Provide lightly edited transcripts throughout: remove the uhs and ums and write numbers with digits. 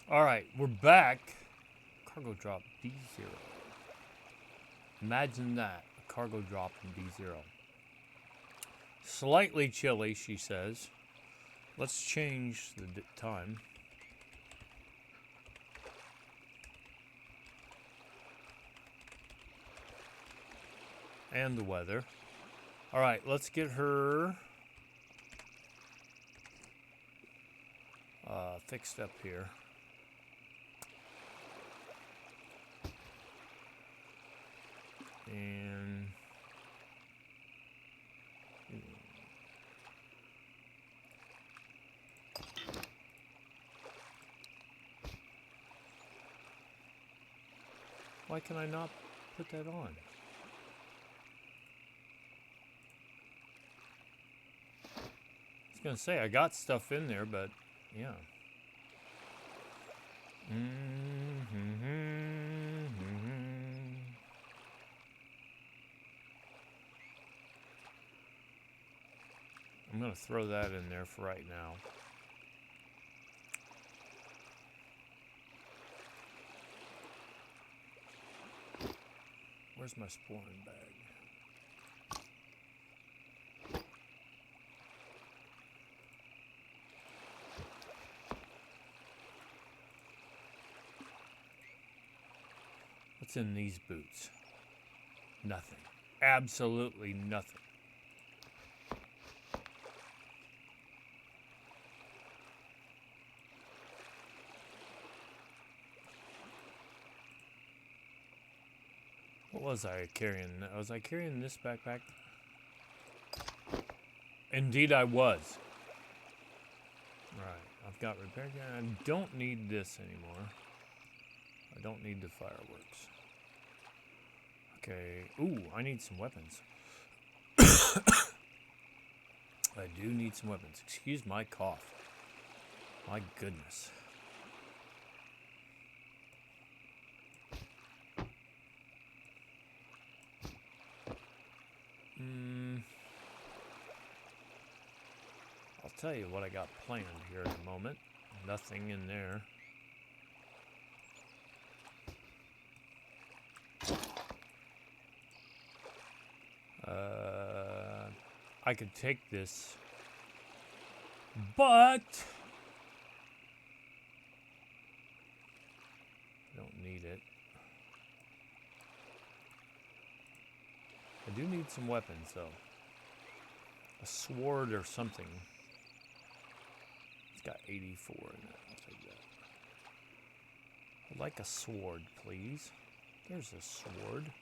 Alright, we're back. Cargo drop D0. Imagine that. A cargo drop in D0. Slightly chilly, she says. Let's change the time. And the weather. Alright, let's get her fixed up here. And why can I not put that on? I was gonna say I got stuff in there, but yeah. I'm gonna throw that in there for right now. Where's my spoiling bag? What's in these boots? Nothing. Absolutely nothing. What was I carrying? Was I carrying this backpack? Indeed I was. Right, I've got repair gear. I don't need this anymore. I don't need the fireworks. Okay. Ooh, I need some weapons. I do need some weapons. Excuse my cough. My goodness. I'll tell you what I got planned here in a moment. Nothing in there. I could take this, but I don't need it. I do need some weapons, though. A sword or something. It's got 84 in it. I'll take that. I'd like a sword, please. There's a sword.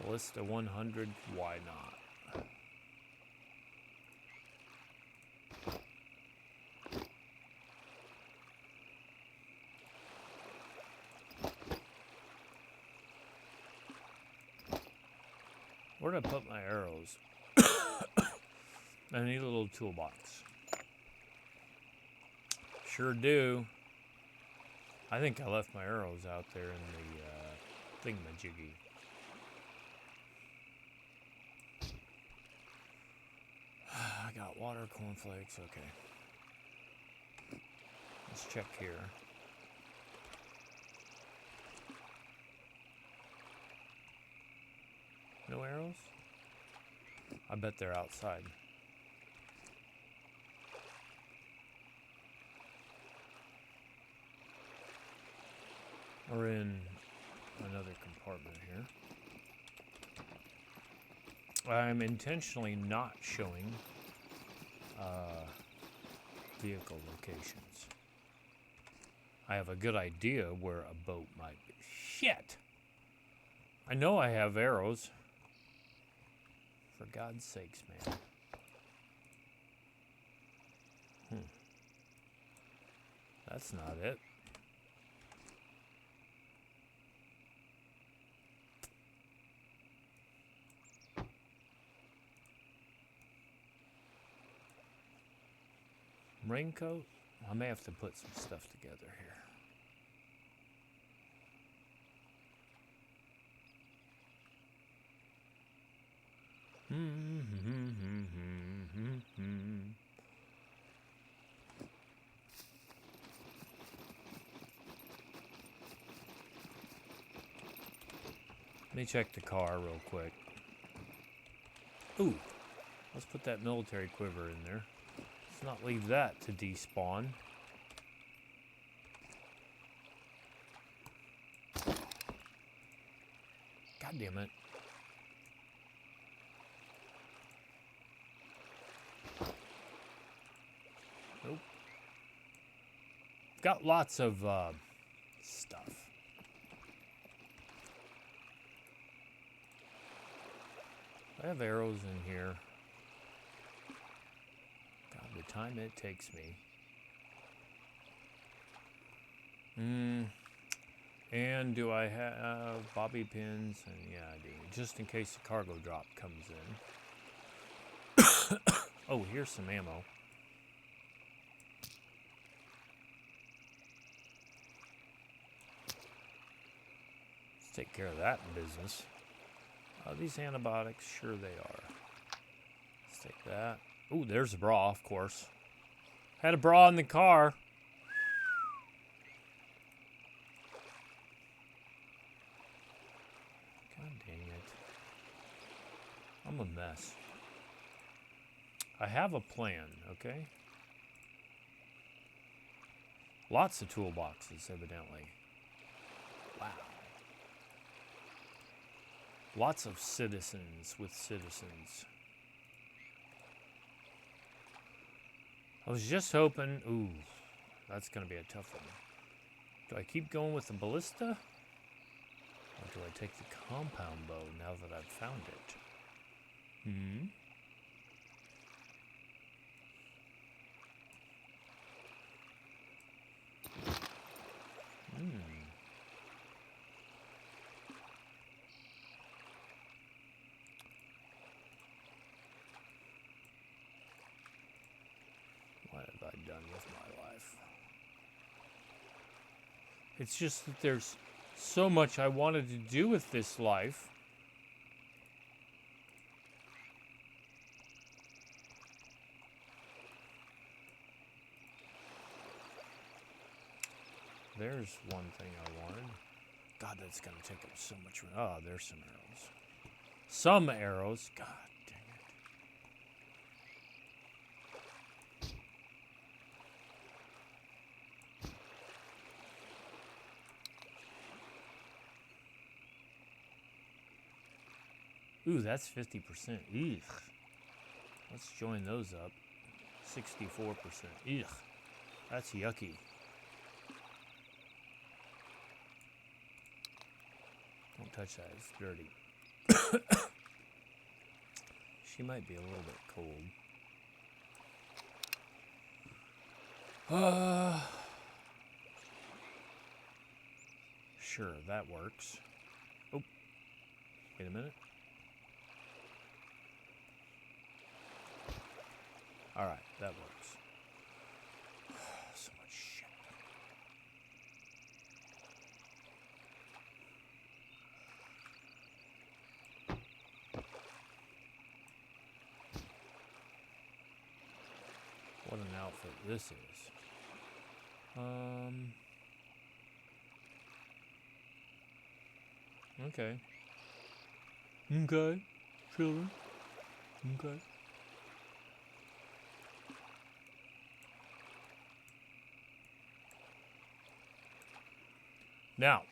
Ballista 100, why not? Where'd I put my arrows? I need a little toolbox. Sure do. I think I left my arrows out there in the thingamajiggy. I got water, cornflakes, okay. Let's check here. No arrows? I bet they're outside. We're in another compartment here. I'm intentionally not showing vehicle locations. I have a good idea where a boat might be. Shit! I know I have arrows. For God's sakes, man. That's not it. Raincoat? I may have to put some stuff together here. Let me check the car real quick. Ooh, let's put that military quiver in there. Let's not leave that to despawn. God damn it. Nope. Got lots of stuff. I have arrows in here. God, the time it takes me. And do I have bobby pins? And yeah, I do. Just in case the cargo drop comes in. Oh, here's some ammo. Let's take care of that business. These antibiotics, sure they are. Let's take that. Ooh, there's a bra, of course. Had a bra in the car. God dang it. I'm a mess. I have a plan, okay? Lots of toolboxes, evidently. Wow. Lots of citizens with citizens. I was just hoping... Ooh, that's going to be a tough one. Do I keep going with the ballista? Or do I take the compound bow now that I've found it? What have I done with my life? It's just that there's so much I wanted to do with this life. There's one thing I wanted. God, that's going to take up so much room. Oh, there's some arrows. Some arrows. God dang it. Ooh, that's 50%. Eugh. Let's join those up. 64%. Eugh. That's yucky. Don't touch that, it's dirty. She might be a little bit cold. Sure, that works. Oh, wait a minute. Alright, that works. So much shit. What an outfit this is. Okay. Okay, children. Okay. Now,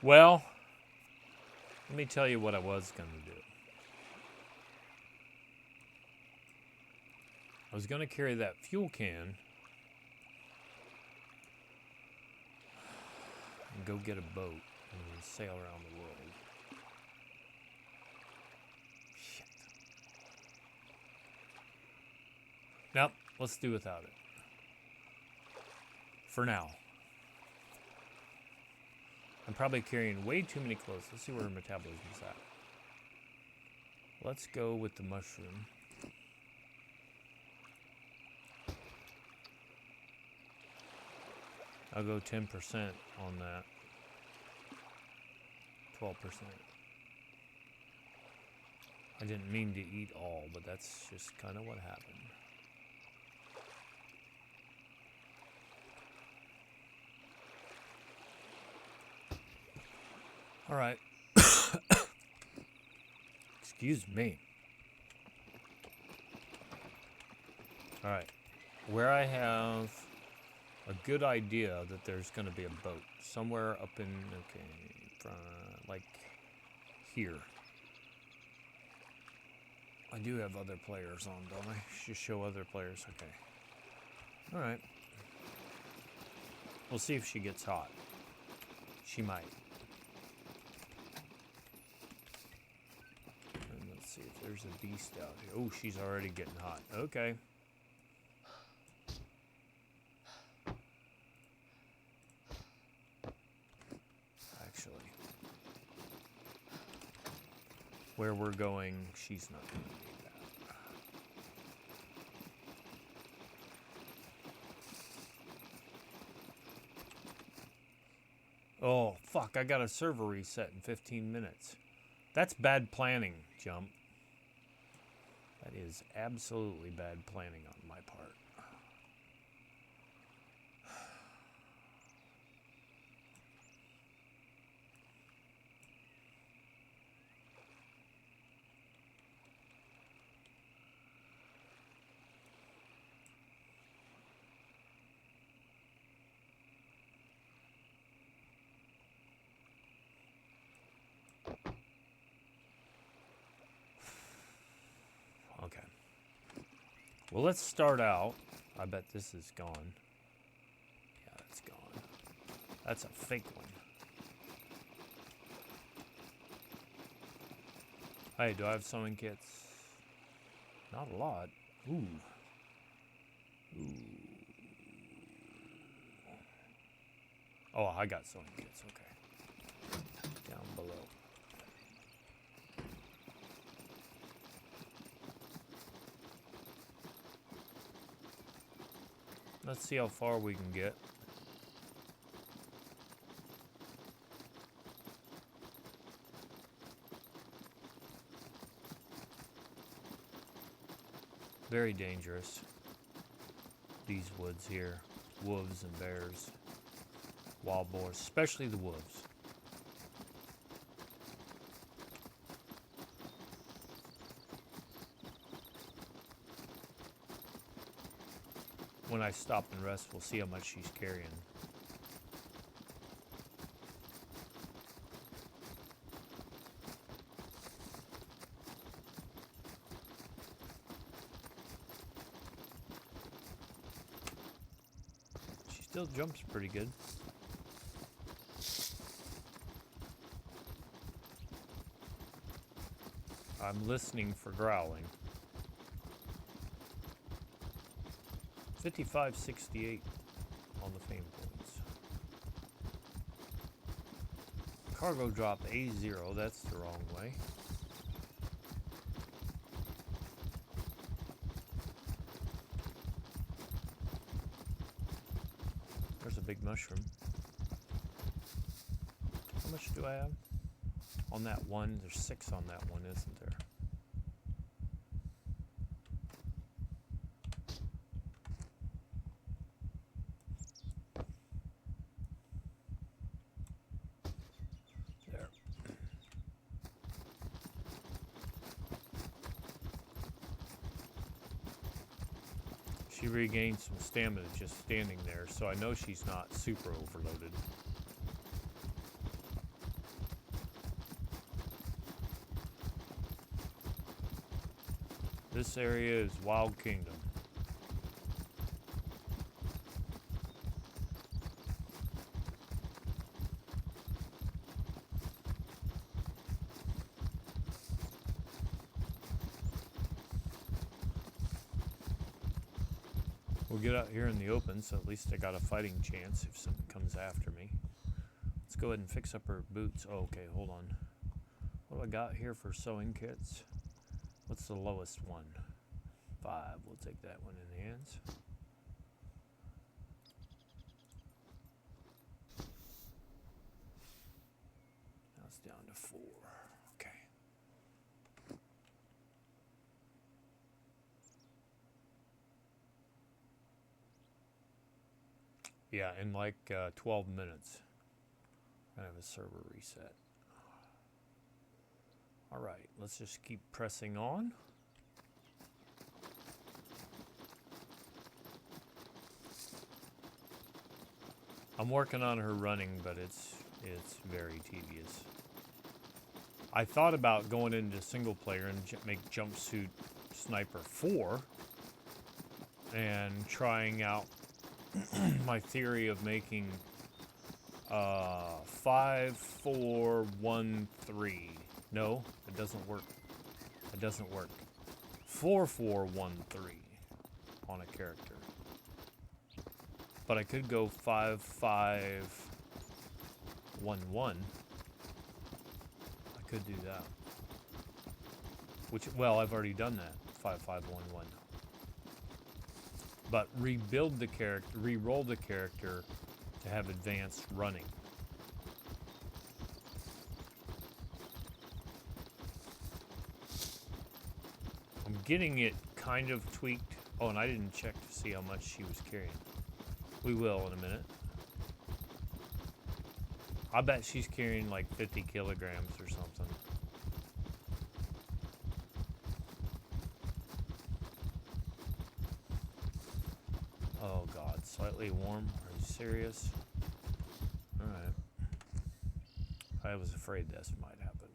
well, let me tell you what I was going to do. I was going to carry that fuel can and go get a boat and sail around the world. Shit. Nope, let's do without it. For now. I'm probably carrying way too many clothes. Let's see where her metabolism is at. Let's go with the mushroom. I'll go 10% on that. 12%. I didn't mean to eat all, but that's just kind of what happened. All right. Excuse me. All right. Where I have a good idea that there's going to be a boat somewhere up in, okay, like here. I do have other players on, don't I? Just show other players. Okay. All right. We'll see if she gets hot. She might. And let's see if there's a beast out here. Oh, she's already getting hot. Okay. Actually, where we're going, she's not going to need that. Oh, fuck, I got a server reset in 15 minutes. That's bad planning, Jump. That is absolutely bad planning on my part. Okay. Well, let's start out. I bet this is gone. Yeah, that's gone. That's a fake one. Hey, do I have sewing kits? Not a lot. Ooh. Ooh. Oh, I got sewing kits. Okay. Down below. Let's see how far we can get. Very dangerous. These woods here. Wolves and bears. Wild boars. Especially the wolves. When I stop and rest, we'll see how much she's carrying. She still jumps pretty good. I'm listening for growling. 5568 on the fame points. Cargo drop A0, that's the wrong way. There's a big mushroom. How much do I have? On that one, there's 6 on that one, isn't there? There. She regained some stamina just standing there, so I know she's not super overloaded. This area is Wild Kingdom. We'll get out here in the open, so at least I got a fighting chance if something comes after me. Let's go ahead and fix up her boots. Oh, okay, hold on. What do I got here for sewing kits? What's the lowest one? 5. We'll take that one in hands. Now it's down to 4. Okay. Yeah, in like 12 minutes, I have a server reset. All right, let's just keep pressing on. I'm working on her running, but it's very tedious. I thought about going into single player and make Jumpsuit Sniper 4 and trying out my theory of making 5-4-1-3. No, it doesn't work. It doesn't work. 4-4-1-3 on a character. But I could go 5-5-1-1. I could do that. Which, well, I've already done that. 5-5-1-1. But rebuild the character, re-roll the character to have advanced running. I'm getting it kind of tweaked. Oh, and I didn't check to see how much she was carrying. We will in a minute. I bet she's carrying like 50 kilograms or something. Oh God, slightly warm. Are you serious? All right. I was afraid this might happen.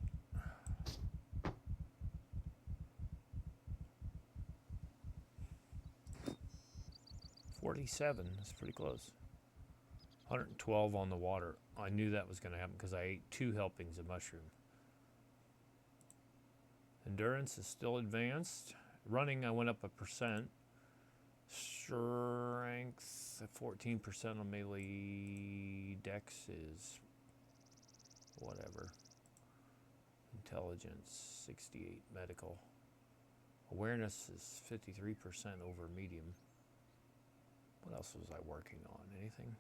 47. That's pretty close. 112 on the water. I knew that was going to happen because I ate 2 helpings of mushroom. Endurance is still advanced. Running, I went up 1%. Strength at 14% on melee. Dex is whatever. Intelligence 68. Medical. Awareness is 53% over medium. What else was I working on? Anything?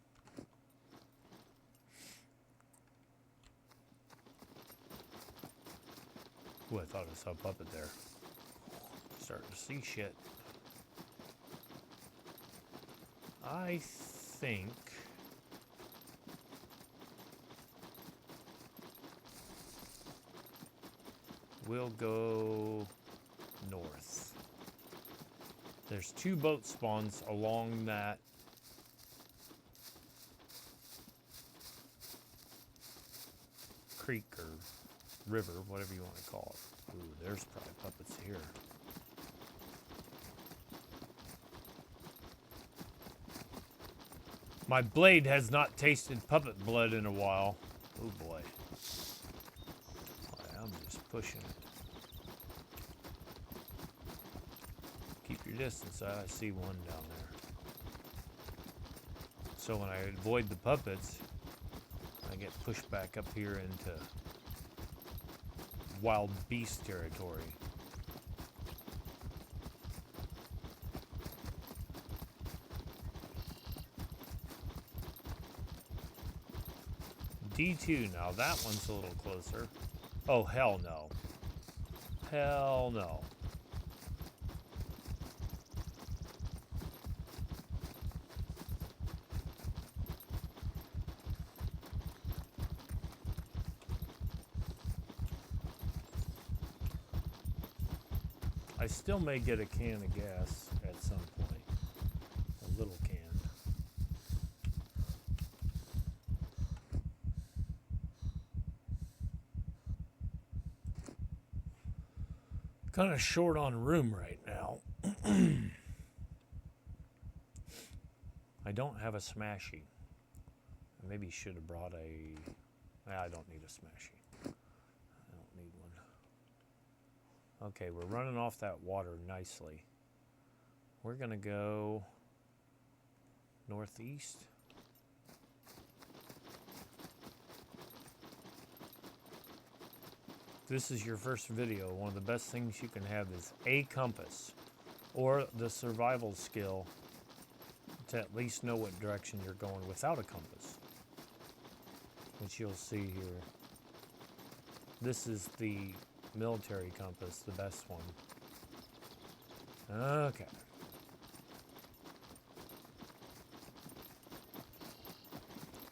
Ooh, I thought I saw a puppet there. Starting to see shit. I think we'll go north. There's 2 boat spawns along that creek or river, whatever you want to call it. Ooh, there's probably puppets here. My blade has not tasted puppet blood in a while. Oh boy. I'm just pushing it. Keep your distance. I see one down there. So when I avoid the puppets, I get pushed back up here into wild beast territory. D2 now, that one's a little closer. Oh, hell no. Hell no. I still may get a can of gas at some point. A little can. Kind of short on room right now. I don't have a smashy. I maybe should have brought a... I don't need a smashy. I don't need one. Okay, we're running off that water nicely. We're going to go northeast. this is your first video, one of the best things you can have is a compass or the survival skill to at least know what direction you're going without a compass, which you'll see here. This is the military compass, the best one. Okay.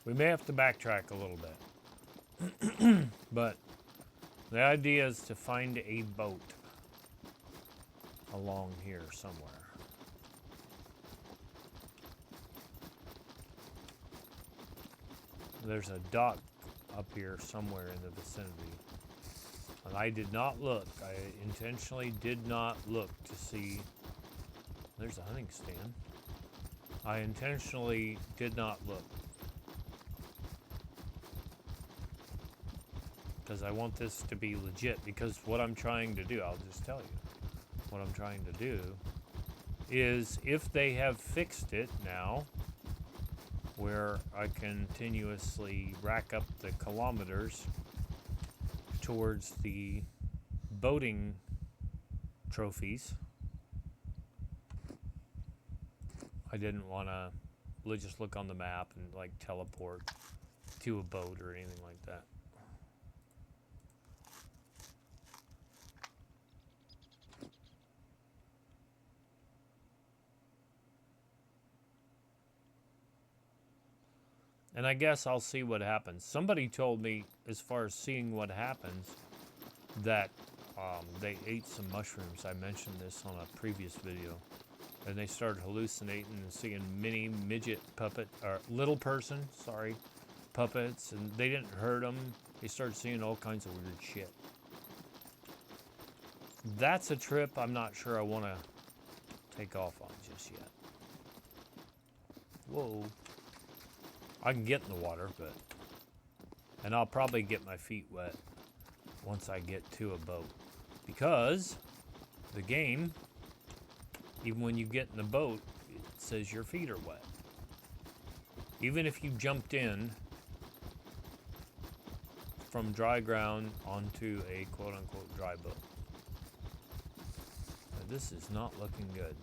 We may have to backtrack a little bit, but the idea is to find a boat along here somewhere. There's a dock up here somewhere in the vicinity. And I did not look. I intentionally did not look to see. There's a hunting stand. I intentionally did not look. Because I want this to be legit. Because what I'm trying to do, I'll just tell you. What I'm trying to do is, if they have fixed it now, where I continuously rack up the kilometers towards the boating trophies, I didn't want to just look on the map and like teleport to a boat or anything like that. And I guess I'll see what happens. Somebody told me, as far as seeing what happens, that they ate some mushrooms. I mentioned this on a previous video. And they started hallucinating and seeing mini midget puppet, or little person, sorry, puppets. And they didn't hurt them. They started seeing all kinds of weird shit. That's a trip I'm not sure I want to take off on just yet. Whoa. I can get in the water, but... And I'll probably get my feet wet once I get to a boat. Because the game, even when you get in the boat, it says your feet are wet. Even if you jumped in from dry ground onto a quote-unquote dry boat. Now, this is not looking good.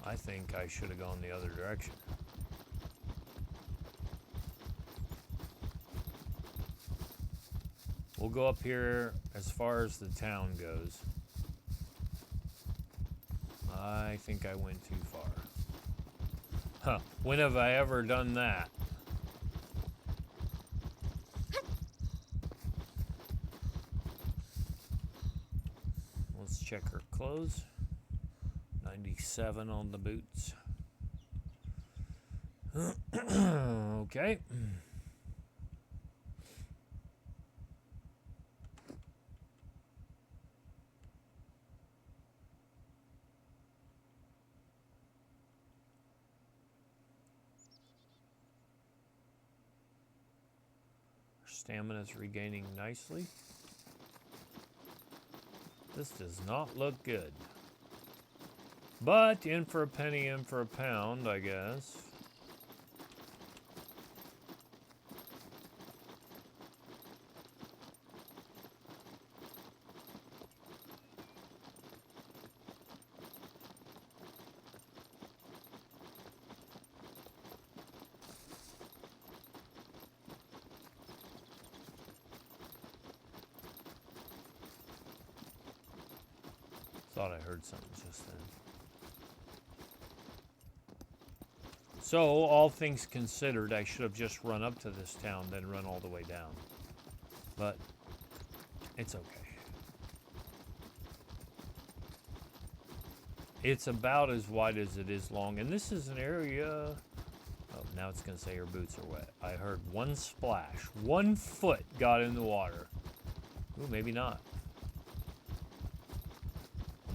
I think I should have gone the other direction. We'll go up here as far as the town goes. I think I went too far. Huh, when have I ever done that? Let's check her clothes. 97 on the boots. Okay. Stamina is regaining nicely. This does not look good. But in for a penny, in for a pound, I guess. Thought I heard something just then. So, all things considered, I should have just run up to this town, then run all the way down. But, it's okay. It's about as wide as it is long, and this is an area... Oh, now it's going to say your boots are wet. I heard one splash. 1 foot got in the water. Ooh, maybe not.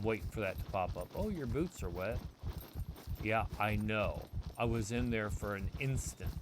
Waiting for that to pop up. Oh, your boots are wet. Yeah, I know. I was in there for an instant.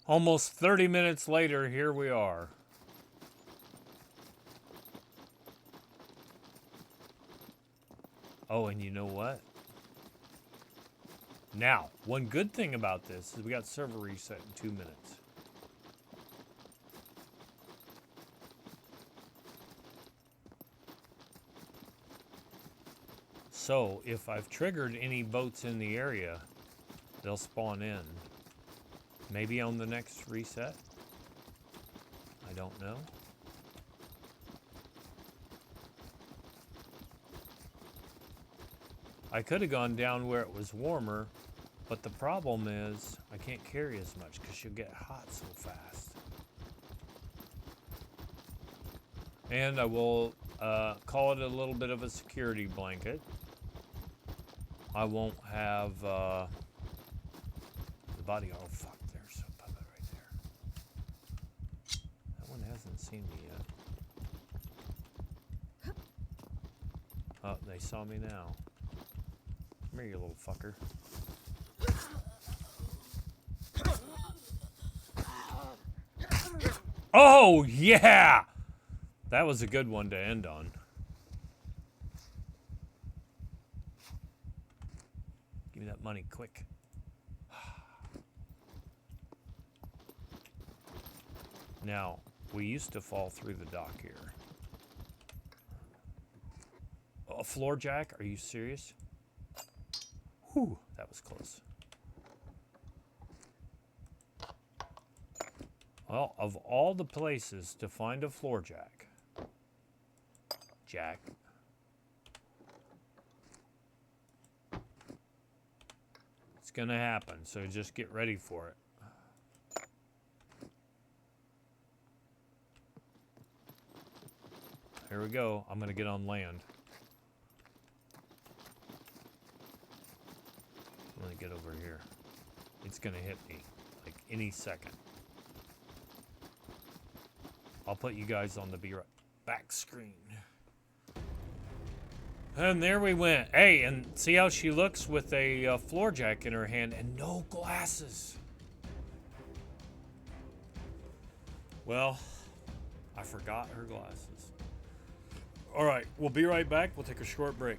Almost 30 minutes later, here we are. Oh, and you know what? Now, one good thing about this is we got server reset in 2 minutes. So, if I've triggered any boats in the area, they'll spawn in. Maybe on the next reset? I don't know. I could have gone down where it was warmer, but the problem is I can't carry as much because you'll get hot so fast. And I will call it a little bit of a security blanket. I won't have the body. Oh, fuck, there's a puppet right there. That one hasn't seen me yet. Oh, they saw me now. Come here, you little fucker. Oh, yeah! That was a good one to end on. Give me that money, quick. Now, we used to fall through the dock here. A floor jack? Are you serious? Whew, that was close. Well, of all the places to find a floor jack, it's gonna happen, so just get ready for it. Here we go. I'm gonna get on land. I'm gonna get over here. It's gonna hit me like any second. I'll put you guys on the be right back screen. And there we went. Hey, and see how she looks with a floor jack in her hand and no glasses. Well, I forgot her glasses. All right, we'll be right back. We'll take a short break.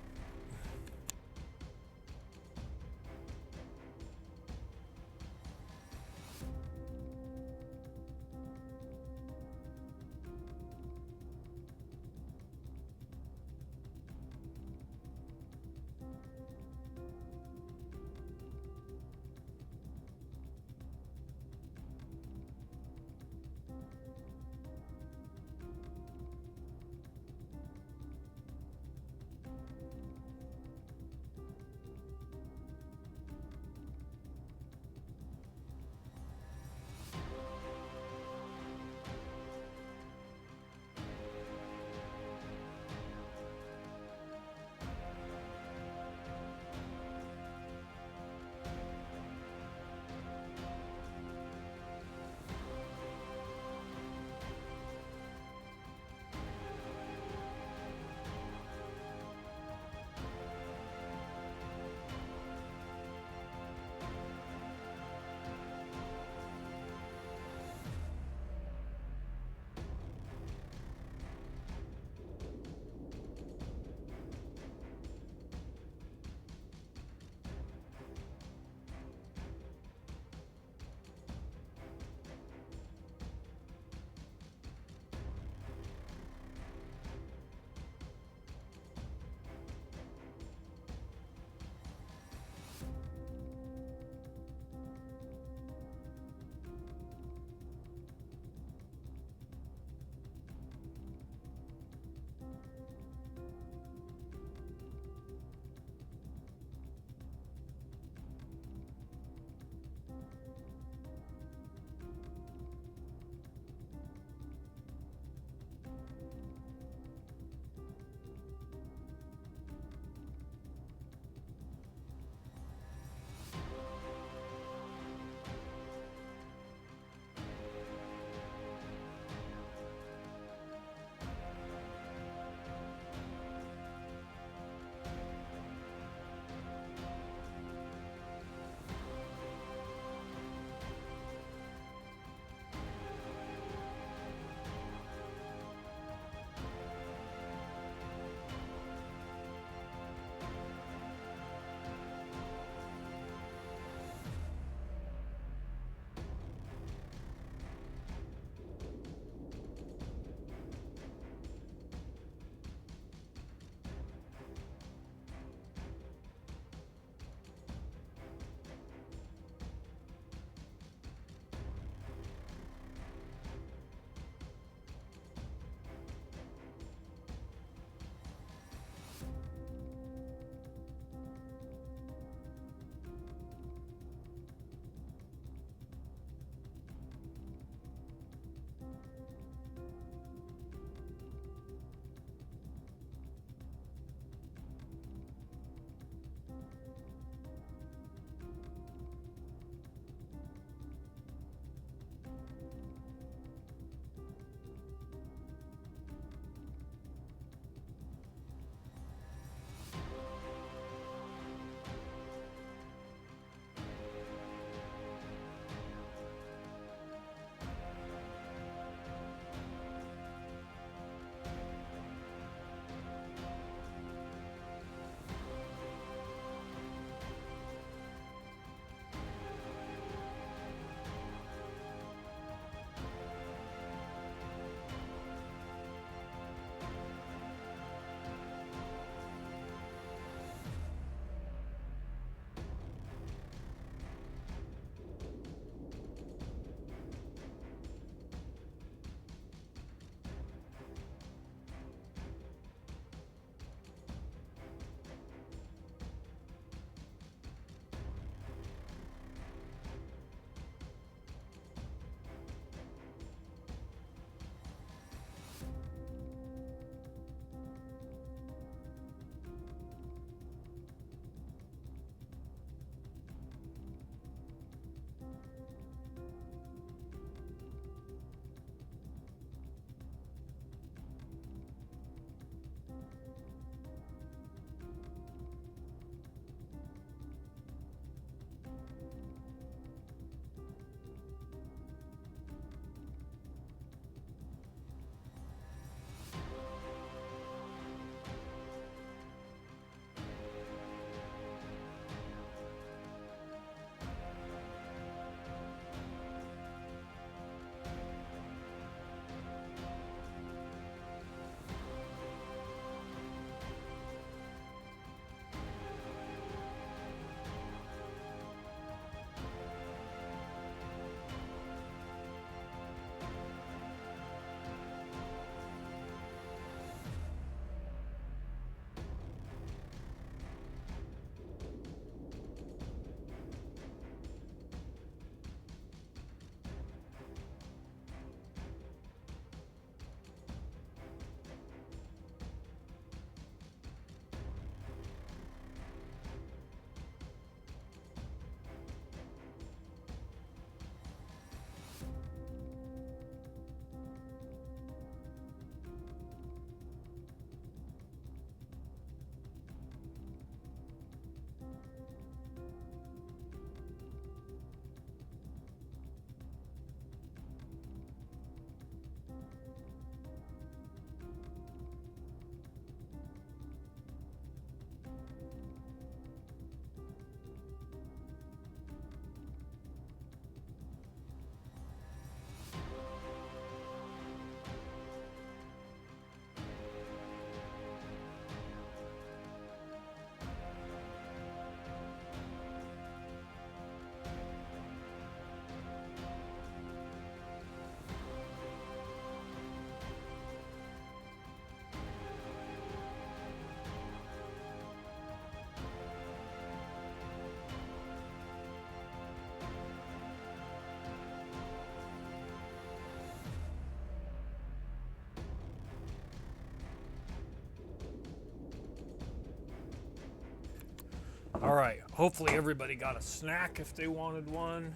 All right, hopefully everybody got a snack if they wanted one,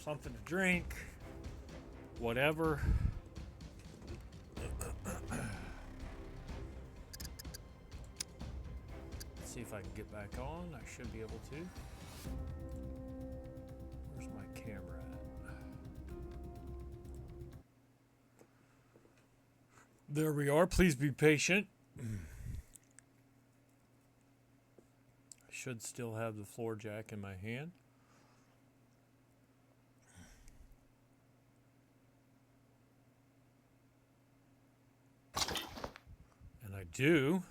something to drink, whatever. Let's see if I can get back on. I should be able to. Where's my camera at? There we are. Please be patient. Should still have the floor jack in my hand. And I do.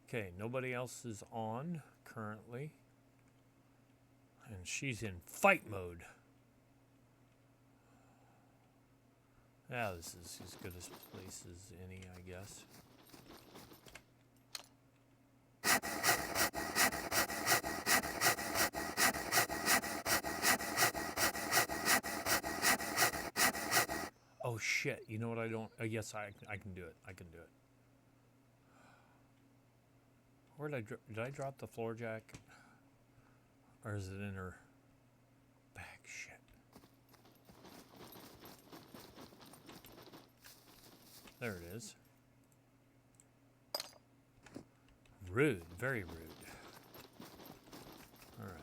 Okay, nobody else is on currently. And she's in fight mode. Yeah, this is as good a place as any, I guess. Oh shit, you know what I don't... yes, I can do it. I can do it. Where did I drop the floor jack? Or is it in her bag? Shit. There it is. Rude, very rude. All right.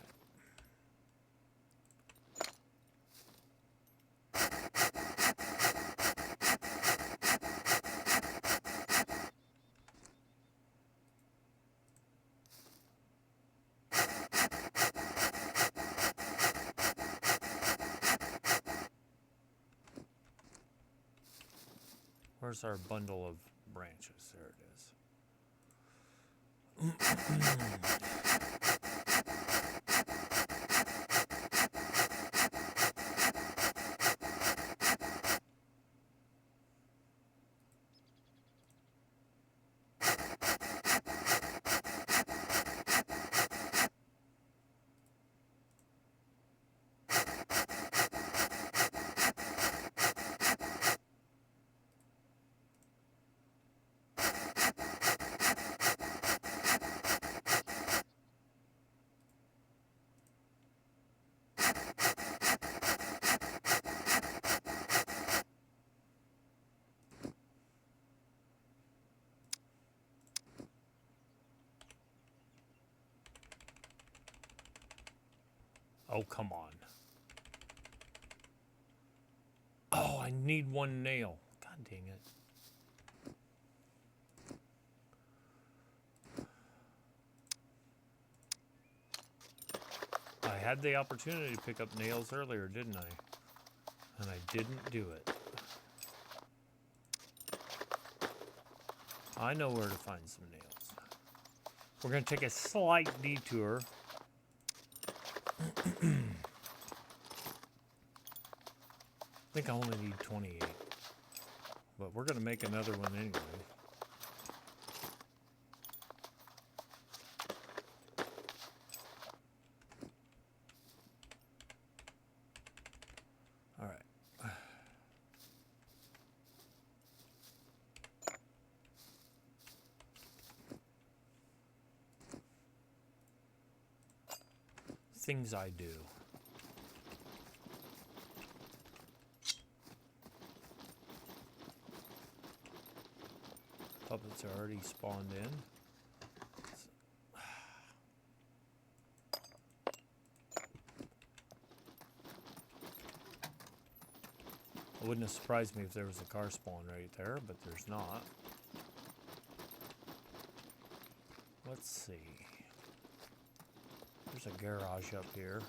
Where's our bundle of branches? There it is. Oh, come on. Oh, I need one nail. God dang it. I had the opportunity to pick up nails earlier, didn't I? And I didn't do it. I know where to find some nails. We're going to take a slight detour. I think I only need 28. But we're going to make another one anyway. All right. Things I do. Puppets are already spawned in. It wouldn't have surprised me if there was a car spawn right there, but there's not. Let's see. There's a garage up here.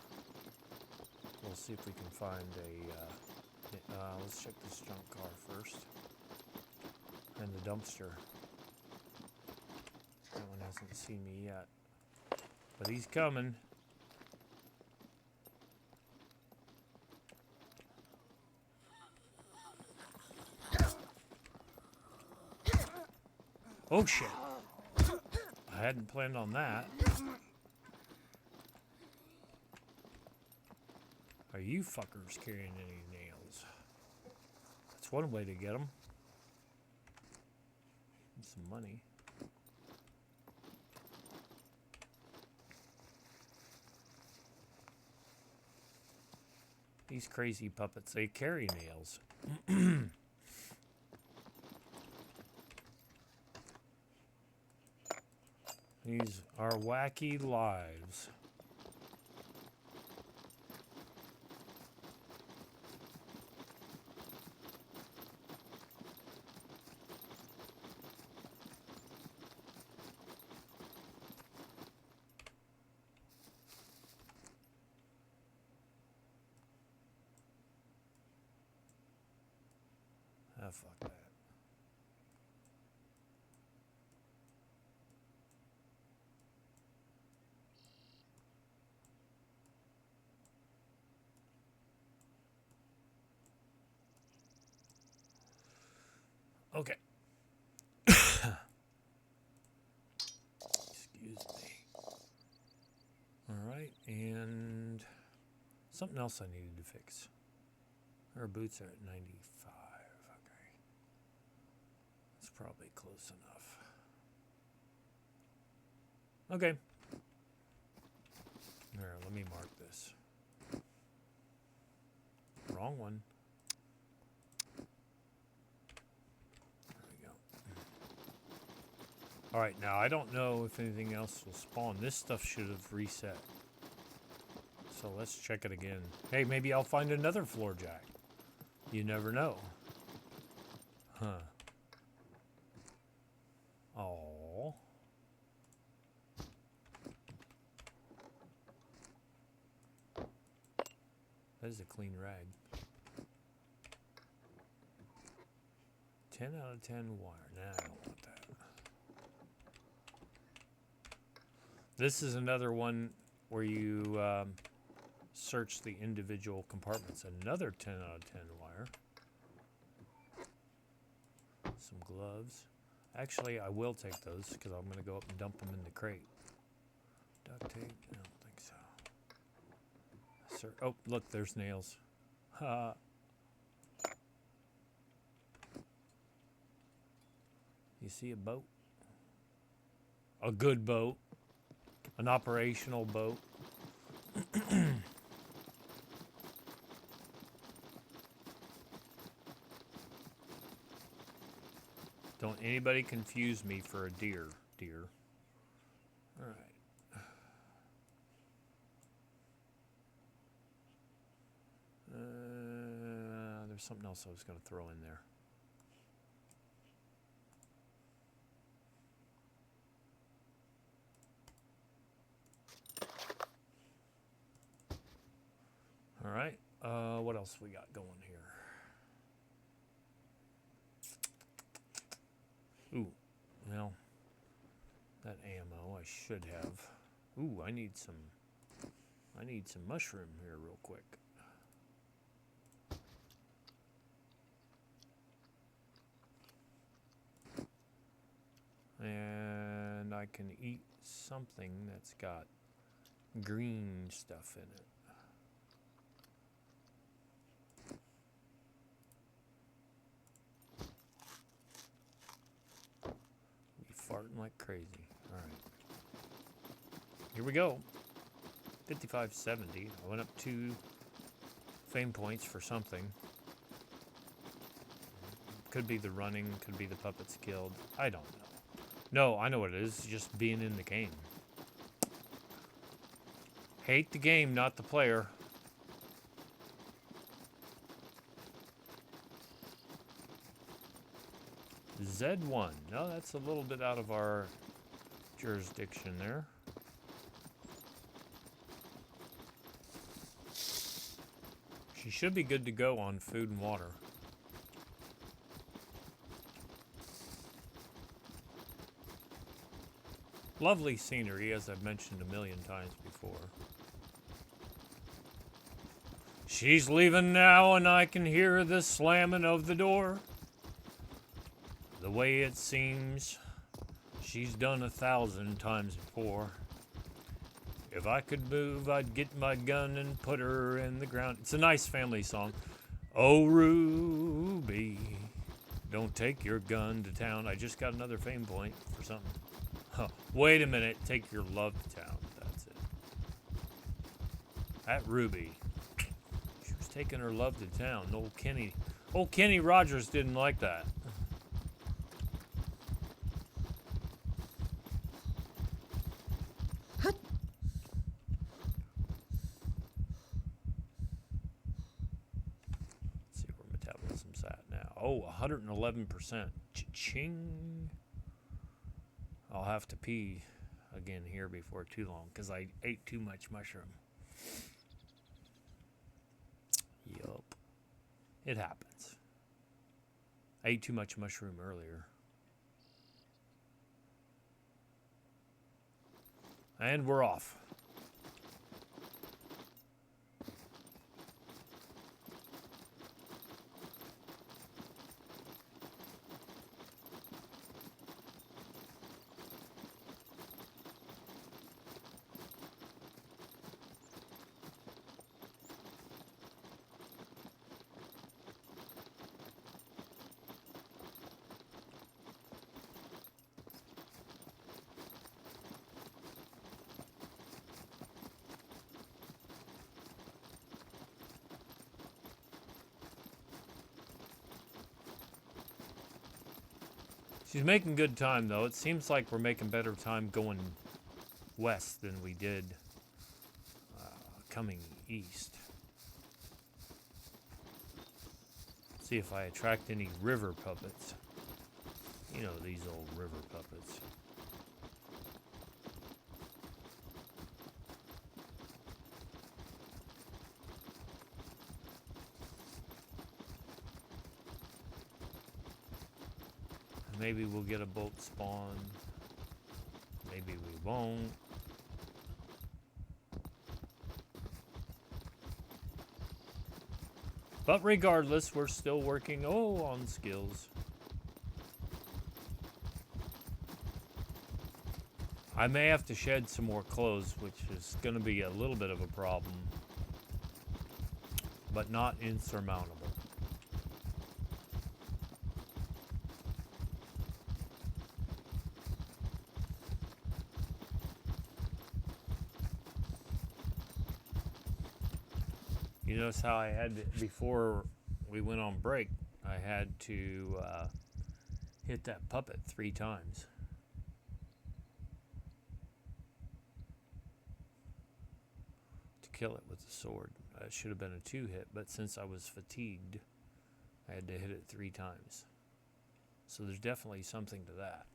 We'll see if we can find a... let's check this junk car first. And the dumpster. That one hasn't seen me yet. But he's coming. Oh shit. I hadn't planned on that. Are you fuckers carrying any nails? That's one way to get them. Some money. These crazy puppets, they carry nails. These are wacky lives. Ah, fuck that. Okay. Excuse me. All right, and something else I needed to fix. Our boots are at 95. Okay. That's probably close enough. Okay. Here, let me mark this. Wrong one. There we go. All right, now I don't know if anything else will spawn. This stuff should have reset. So let's check it again. Hey, maybe I'll find another floor jack. You never know. Huh. Oh. That is a clean rag. 10 out of 10 wire. Nah, I don't want that. This is another one where you search the individual compartments. Another 10 out of 10 wire. Some gloves. Actually, I will take those because I'm going to go up and dump them in the crate. Duct tape? I don't think so. Sir, oh, look, there's nails. Ha. You see a boat? A good boat. An operational boat. Don't anybody confuse me for a deer. All right. There's something else I was going to throw in there. All right. What else we got going here? Ooh, well, that ammo I should have. Ooh, I need some mushroom here real quick. And I can eat something that's got green stuff in it. Farting like crazy. All right. Here we go. 5570. I went up 2 fame points for something. Could be the running, could be the puppets killed. I don't know. No, I know what it is. It's just being in the game. Hate the game, not the player. Z1. No, that's a little bit out of our jurisdiction there. She should be good to go on food and water. Lovely scenery, as I've mentioned a million times before. She's leaving now, and I can hear the slamming of the door. The way it seems she's done 1,000 times before. If I could move, I'd get my gun and put her in the ground. It's a nice family song. Oh, Ruby, don't take your gun to town. I just got another fame point for something. Huh. Wait a minute. Take your love to town. That's it. That Ruby. She was taking her love to town. Old Kenny Rogers didn't like that. Oh, 111%. Cha-ching. I'll have to pee again here before too long because I ate too much mushroom. Yup. It happens. I ate too much mushroom earlier. And we're off. She's making good time, though. It seems like we're making better time going west than we did coming east. See if I attract any river puppets. You know, these old river puppets. Maybe we'll get a bolt spawn. Maybe we won't. But regardless, we're still working on skills. I may have to shed some more clothes, which is going to be a little bit of a problem, but not insurmountable. You notice how I had to, before we went on break, I had to hit that puppet 3 times. To kill it with the sword. It should have been a 2-hit, but since I was fatigued, I had to hit it 3 times. So there's definitely something to that.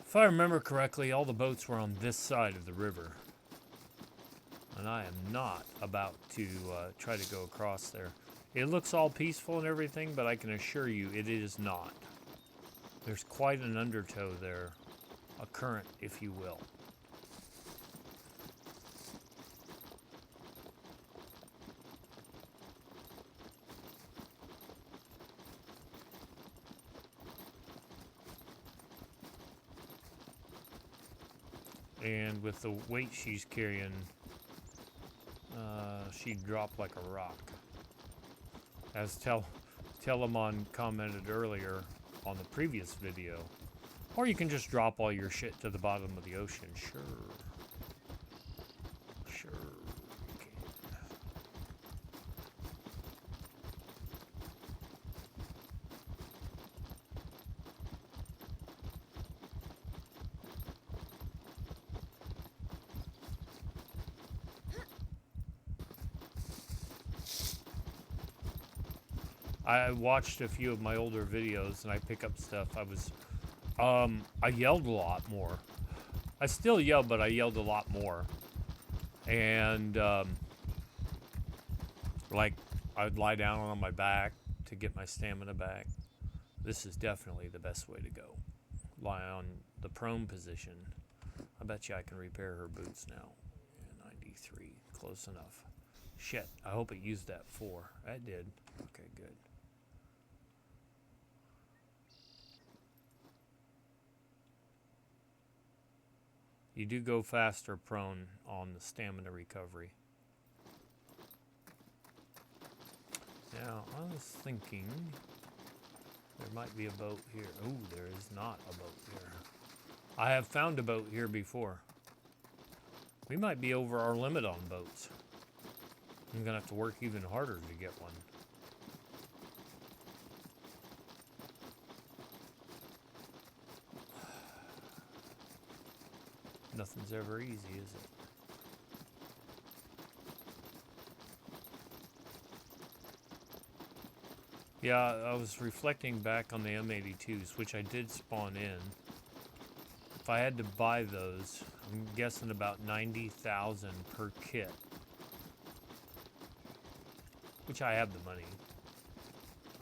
If I remember correctly, all the boats were on this side of the river. And I am not about to try to go across there. It looks all peaceful and everything, but I can assure you it is not. There's quite an undertow there. A current, if you will. And with the weight she's carrying, she'd drop like a rock. As Telemon commented earlier on the previous video. Or you can just drop all your shit to the bottom of the ocean. Sure. Sure you can. I watched a few of my older videos and I pick up stuff. I yelled a lot more. I still yell, but I yelled a lot more. And, like, I'd lie down on my back to get my stamina back. This is definitely the best way to go. Lie on the prone position. I bet you I can repair her boots now. Yeah, 93, close enough. Shit, I hope it used that 4. That did. Okay, good. You do go faster prone on the stamina recovery. Now, I was thinking there might be a boat here. Ooh, there is not a boat here. I have found a boat here before. We might be over our limit on boats. I'm gonna have to work even harder to get one. Nothing's ever easy, is it? Yeah, I was reflecting back on the M82s, which I did spawn in. If I had to buy those, I'm guessing about 90,000 per kit. Which I have the money.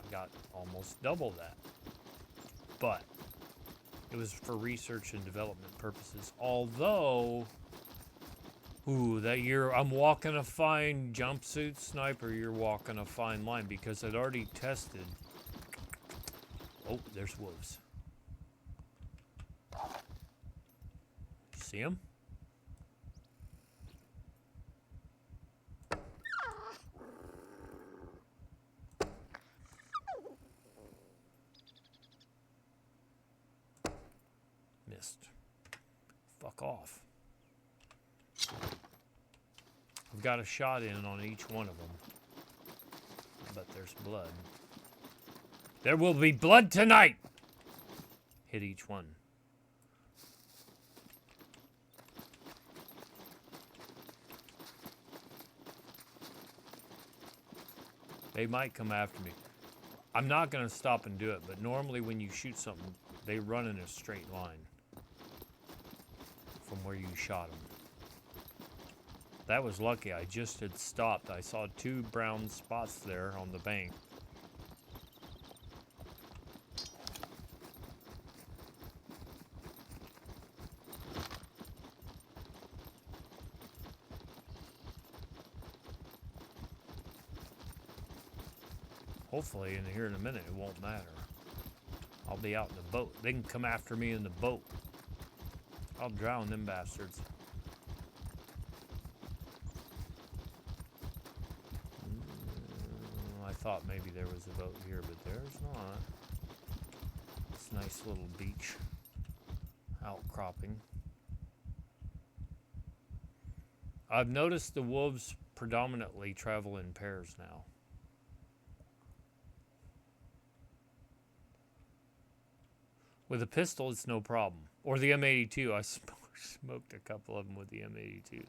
I got almost double that. But it was for research and development purposes. Although, ooh, that year I'm walking a fine jumpsuit sniper, you're walking a fine line because I'd already tested. Oh, there's wolves. See them? Missed. Fuck off. I've got a shot in on each one of them. But there's blood. There will be blood tonight! Hit each one. They might come after me. I'm not going to stop and do it, but normally when you shoot something, they run in a straight line from where you shot them. That was lucky. I just had stopped. I saw 2 brown spots there on the bank. Hopefully in here in a minute it won't matter. I'll be out in the boat. They can come after me in the boat. I'll drown them bastards. I thought maybe there was a boat here, but there's not. It's a nice little beach outcropping. I've noticed the wolves predominantly travel in pairs now. With a pistol, it's no problem. Or the M82. I smoked a couple of them with the M82.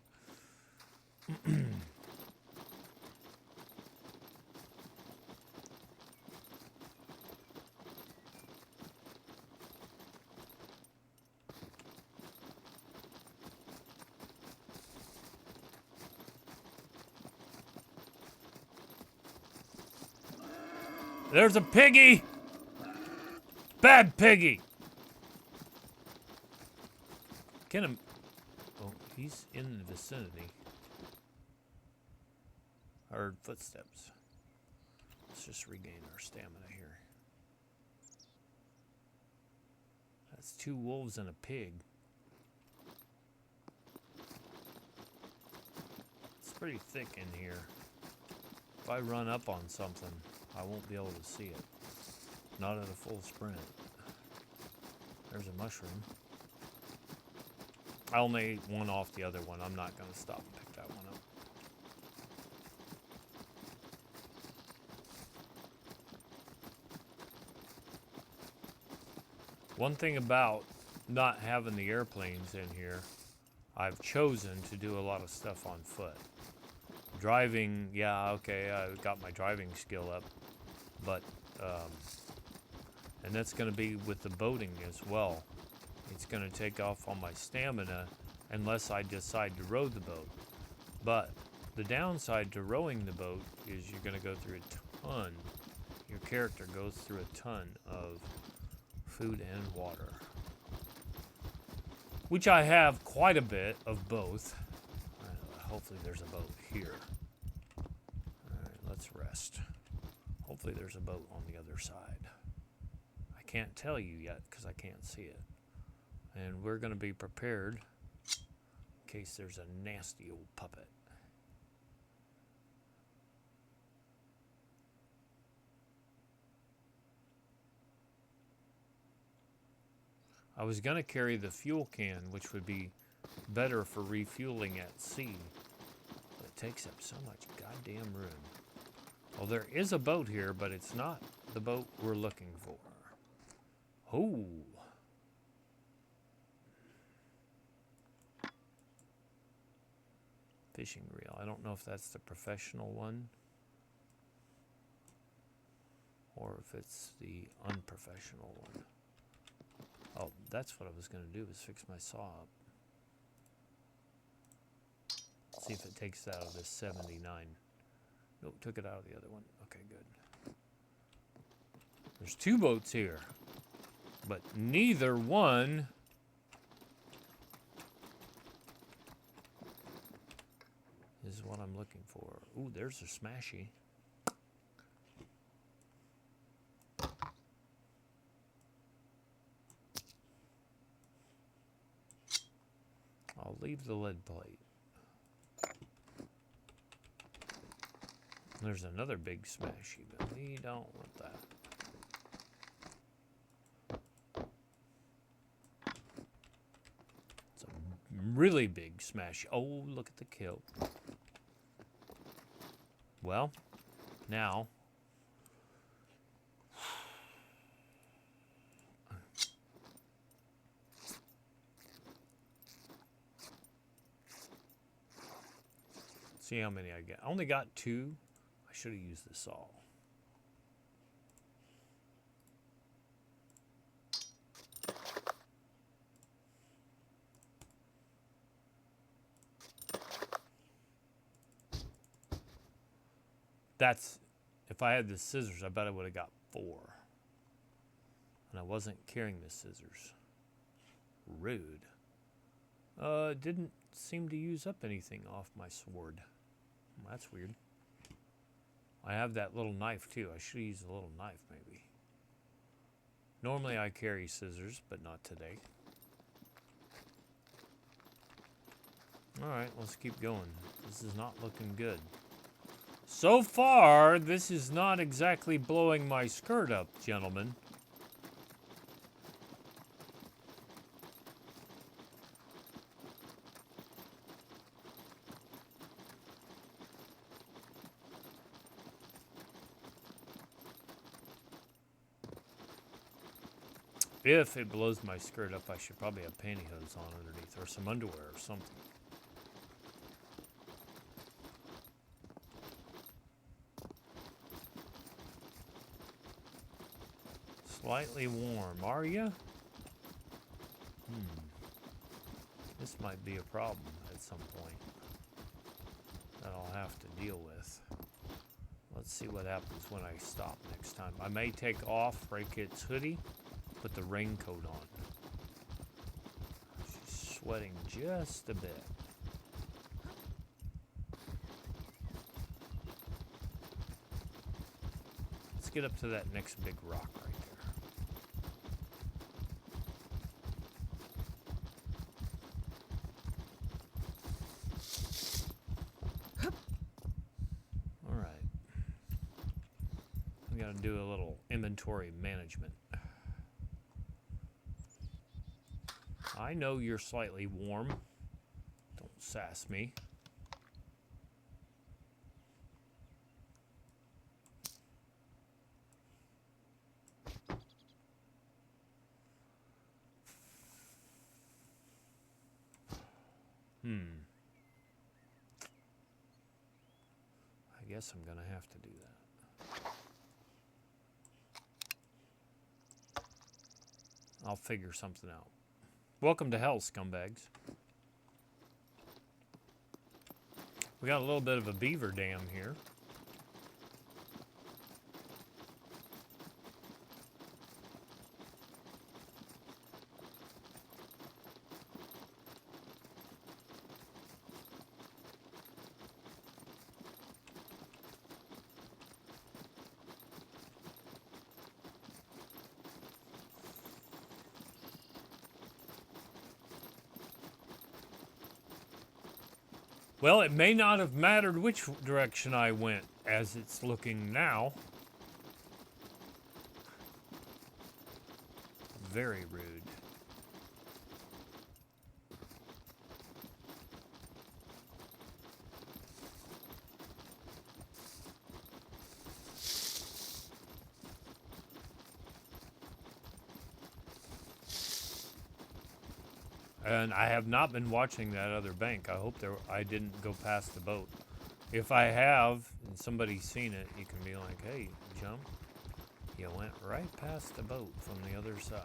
There's a piggy! Bad piggy! Get him. Oh, he's in the vicinity. I heard footsteps. Let's just regain our stamina here. That's 2 wolves and a pig. It's pretty thick in here. If I run up on something, I won't be able to see it. Not at a full sprint. There's a mushroom. I only ate one off the other one. I'm not going to stop and pick that one up. One thing about not having the airplanes in here, I've chosen to do a lot of stuff on foot. Driving, yeah, okay, I got my driving skill up, but, and that's going to be with the boating as well. It's going to take off on my stamina unless I decide to row the boat. But the downside to rowing the boat is you're going to go through a ton. Your character goes through a ton of food and water. which I have quite a bit of both. Hopefully there's a boat here. Alright, let's rest. Hopefully there's a boat on the other side. I can't tell you yet because I can't see it. And we're going to be prepared in case there's a nasty old puppet. I was going to carry the fuel can, which would be better for refueling at sea. But it takes up so much goddamn room. Well, there is a boat here, but it's not the boat we're looking for. Oh. Fishing reel. I don't know if that's the professional one or if it's the unprofessional one. Oh, that's what I was going to do, was fix my saw up. See if it takes it out of this 79. Nope, took it out of the other one. Okay, good. There's two boats here, but neither one is what I'm looking for. Ooh, there's a smashy. I'll leave the lead plate. There's another big smashy, but we don't want that. It's a really big smash. Oh, look at the kill. Well, now see how many I get. I only got 2. I should have used the saw. That's, if I had the scissors, I bet I would have got 4. And I wasn't carrying the scissors. Rude. Didn't seem to use up anything off my sword. Well, that's weird. I have that little knife too. I should use a little knife maybe. Normally I carry scissors, but not today. Alright, let's keep going. This is not looking good. So far, this is not exactly blowing my skirt up, gentlemen. If it blows my skirt up, I should probably have pantyhose on underneath, or some underwear or something. Slightly warm, are you? This might be a problem at some point that I'll have to deal with. Let's see what happens when I stop next time. I may take off Raykit's hoodie, put the raincoat on. She's sweating just a bit. Let's get up to that next big rock right there. All right. We got to do a little inventory management. I know you're slightly warm. Don't sass me. I guess I'm gonna have to do that. I'll figure something out. Welcome to hell, scumbags. We got a little bit of a beaver dam here. Well, it may not have mattered which direction I went, as it's looking now. Very rude. And I have not been watching that other bank. I hope I didn't go past the boat. If I have, and somebody's seen it, you can be like, hey, jump. You went right past the boat from the other side.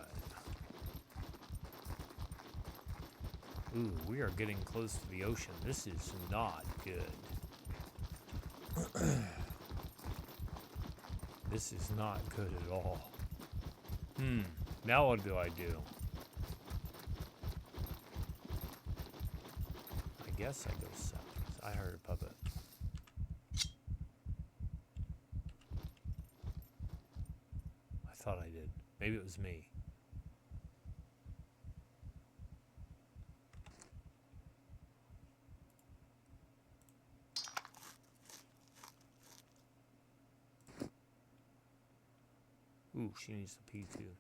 Ooh, we are getting close to the ocean. This is not good. This is not good at all. Now what do I do? I guess I go south. I heard a puppet. I thought I did. Maybe it was me. Ooh, she needs to pee too.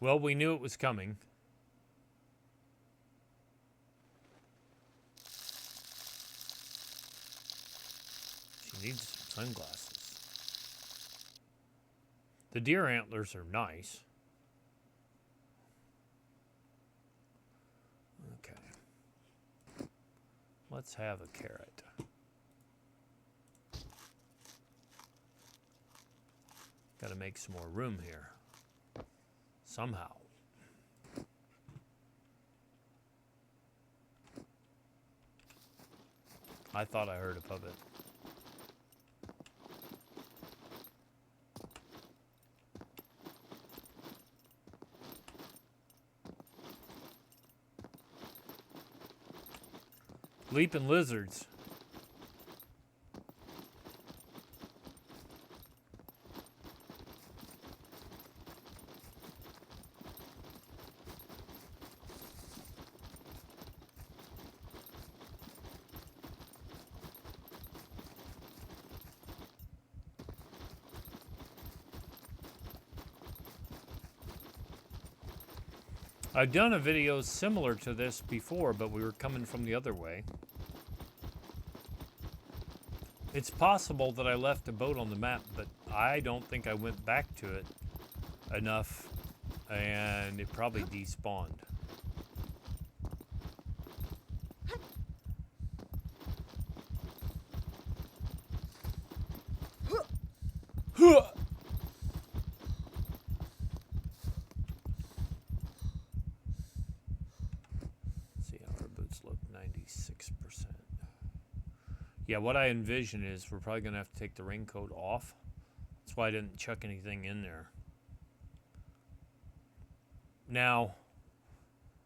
Well, we knew it was coming. She needs some sunglasses. The deer antlers are nice. Okay. Let's have a carrot. Got to make some more room here. Somehow. I thought I heard a puppet. Leaping lizards. I've done a video similar to this before, but we were coming from the other way. It's possible that I left a boat on the map, but I don't think I went back to it enough, and it probably despawned. Look, 96%. Yeah, what I envision is we're probably going to have to take the raincoat off. That's why I didn't chuck anything in there. Now,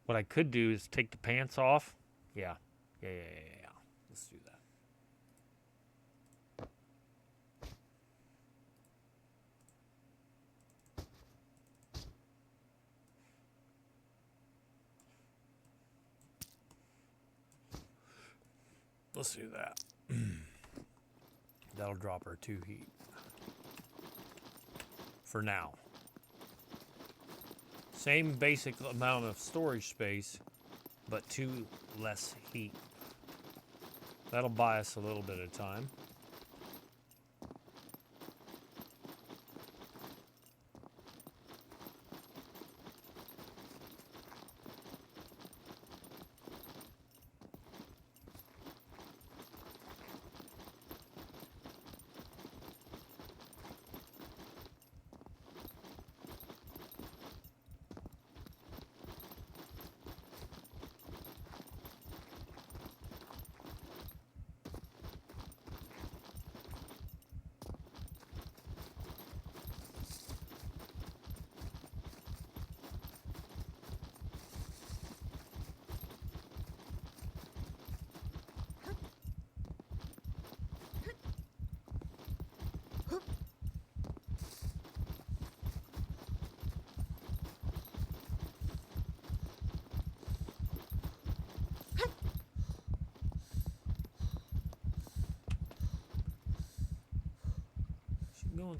what I could do is take the pants off. Yeah. Let's do that. Let's do that. That'll drop our 2 heat. For now. Same basic amount of storage space, but 2 less heat. That'll buy us a little bit of time.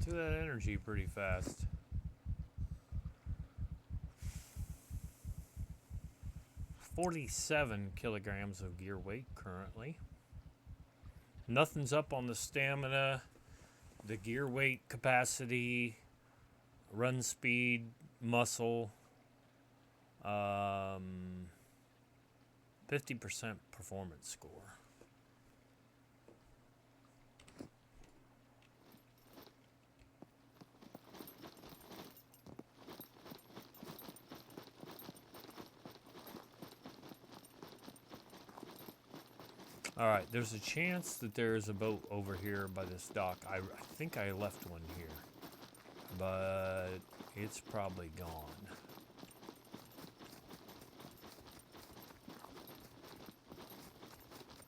Going through that energy pretty fast. $47 kilograms of gear weight currently. Nothing's up on the stamina, the gear weight capacity, run speed, muscle. 50% performance score. All right, there's a chance that there's a boat over here by this dock. I think I left one here, but it's probably gone.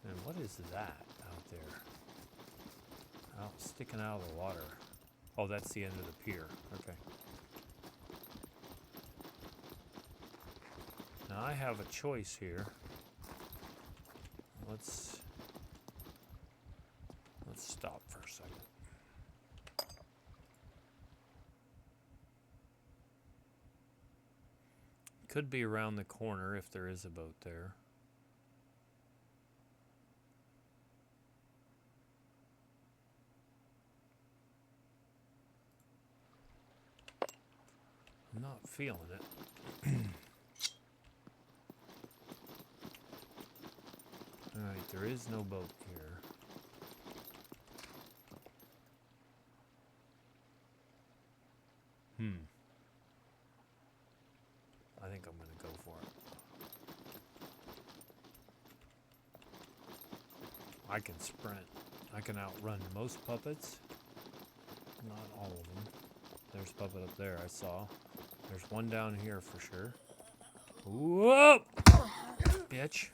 And what is that out there? Out, sticking out of the water. Oh, that's the end of the pier. Okay. Now I have a choice here. Let's stop for a second. Could be around the corner if there is a boat there. I'm not feeling it. Alright, there is no boat here. I think I'm gonna go for it. I can sprint. I can outrun most puppets. Not all of them. There's a puppet up there I saw. There's one down here for sure. Whoa! Bitch.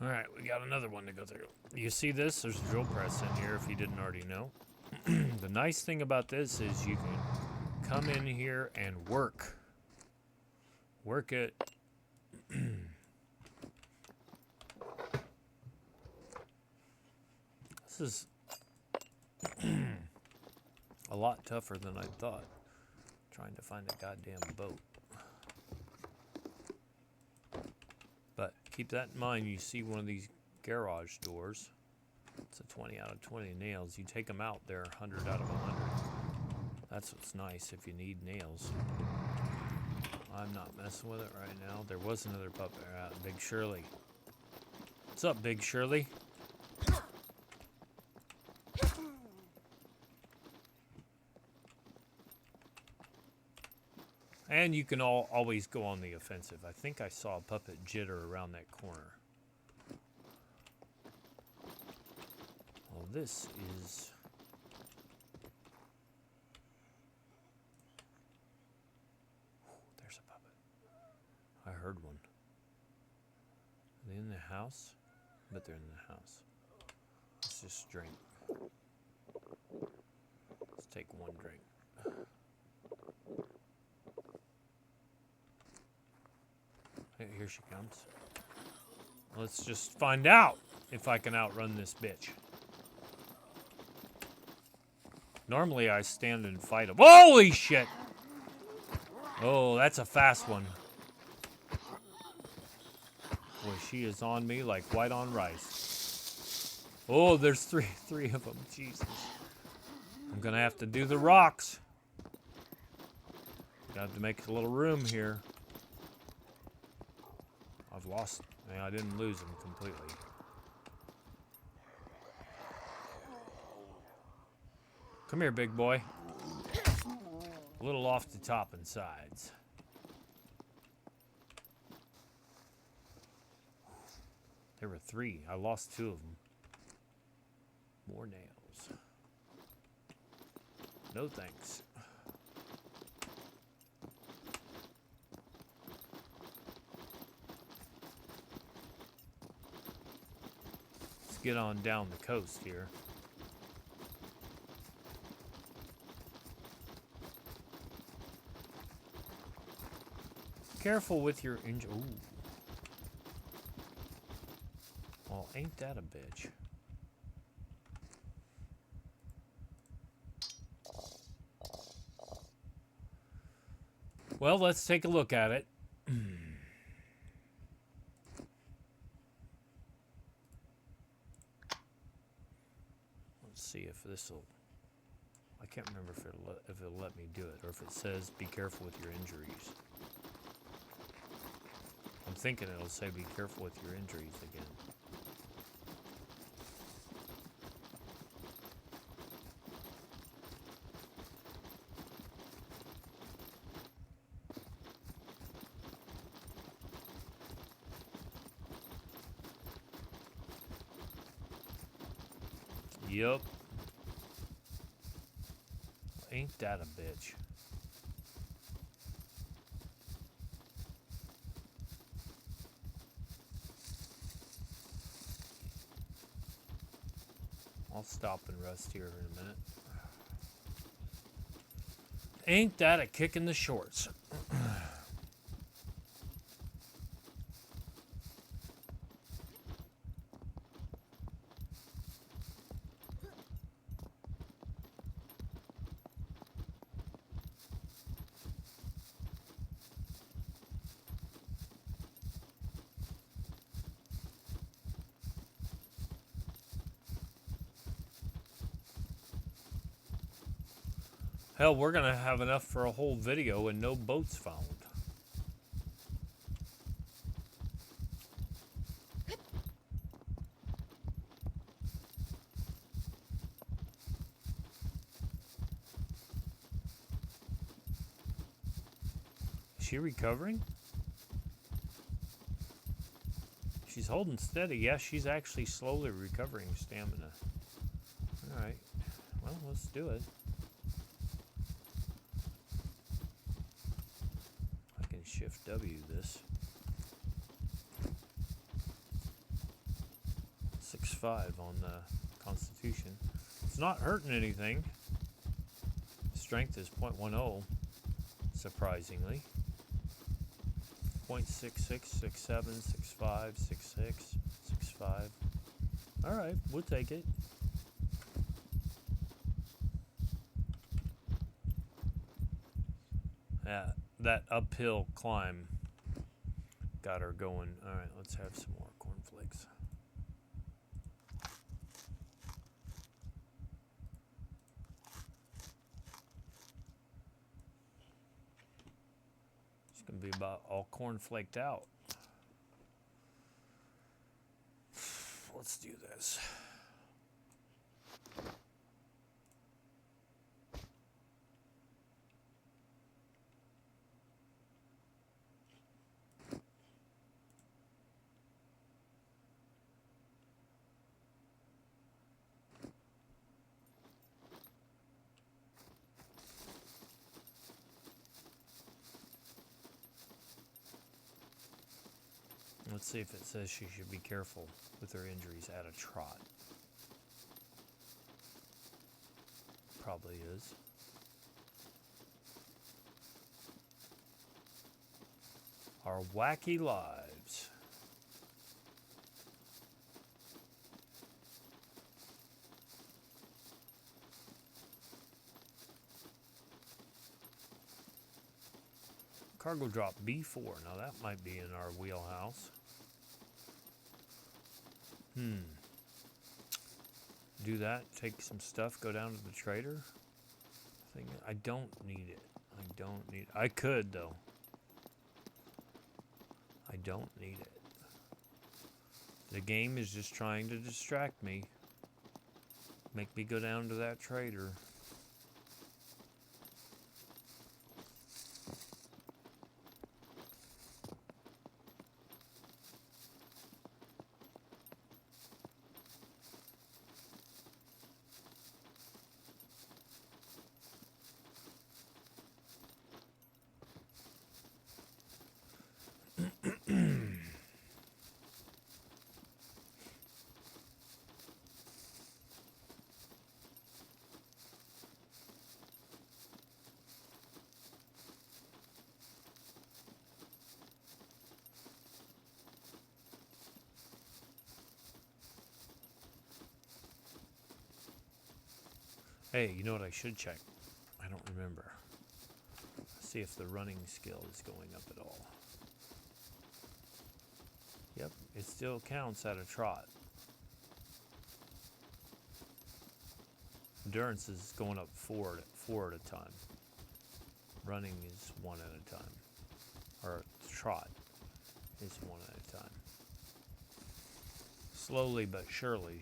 Alright, we got another one to go through. You see this? There's a drill press in here if you didn't already know. The nice thing about this is you can come in here and work. Work it. This is a lot tougher than I thought. Trying to find a goddamn boat. But keep that in mind. You see one of these garage doors. It's a 20 out of 20 nails. You take them out, they're 100 out of 100. That's what's nice if you need nails. I'm not messing with it right now. There was another puppet out. Big Shirley. What's up, Big Shirley? And you can always go on the offensive. I think I saw a puppet jitter around that corner. Well, this is... There's a puppet. I heard one. Are they in the house? I bet they're in the house. Let's just drink. Let's take one drink. Here she comes. Let's just find out if I can outrun this bitch. Normally I stand and fight him. Holy shit! Oh, that's a fast one. Boy, she is on me like white on rice. Oh, there's three of them. Jesus. I'm gonna have to do the rocks. Got to make a little room here. I've lost. I didn't lose him completely. Come here, big boy. A little off the top and sides. There were 3. I lost 2 of them. More nails. No thanks. Let's get on down the coast here. Careful with your injury. Ooh. Well, ain't that a bitch? Well, let's take a look at it. Let's see if this'll... I can't remember if it'll let me do it, or if it says be careful with your injuries. I'm thinking it'll say be careful with your injuries again. Yup. Ain't that a bitch? I'll stop and rest here in a minute. Ain't that a kick in the shorts? Hell, we're gonna have enough for a whole video and no boats found. Is she recovering? She's holding steady. Yeah, she's actually slowly recovering stamina. Alright. Well, let's do it. Shift W this. 6.5 on the Constitution. It's not hurting anything. Strength is 0.10, surprisingly. 0.66, 6.7, 6.5, 6.6, 6.5. Alright, we'll take it. Yeah. That uphill climb got her going. All right, let's have some more cornflakes. It's going to be about all cornflaked out. Let's do this. Let's see if it says she should be careful with her injuries at a trot. Probably is. Our wacky lives. Cargo drop B4. Now that might be in our wheelhouse. Do that, take some stuff, go down to the trader. I don't need it. I don't need it. I could, though. I don't need it. The game is just trying to distract me. Make me go down to that trader. Hey, you know what I should check? I don't remember. See if the running skill is going up at all. Yep, it still counts at a trot. Endurance is going up four at a time. Running is one at a time. Or trot is one at a time. Slowly but surely,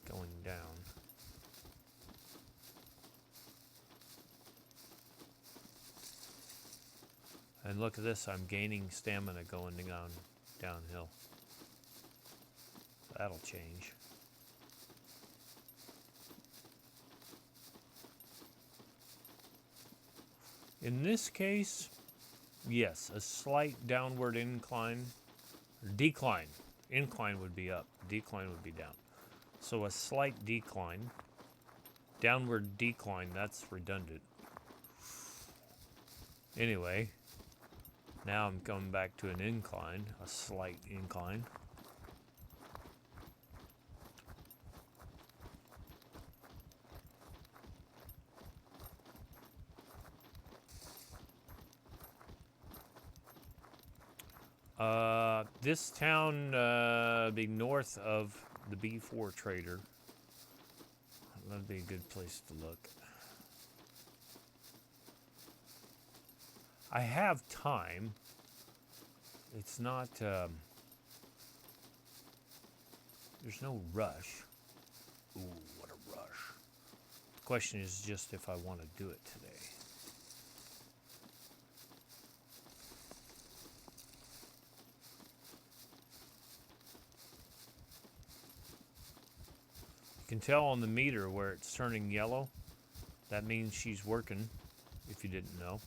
going down. And look at this, I'm gaining stamina going downhill. That'll change. In this case, yes, a slight downward incline. Decline. Incline would be up. Decline would be down. So a slight decline. Downward decline, that's redundant. Anyway, now I'm coming back to an incline, a slight incline. This town be north of the B4 trader. That'd be a good place to look. I have time. It's not, there's no rush. Ooh, what a rush. The question is just if I want to do it today. You can tell on the meter where it's turning yellow. That means she's working, if you didn't know.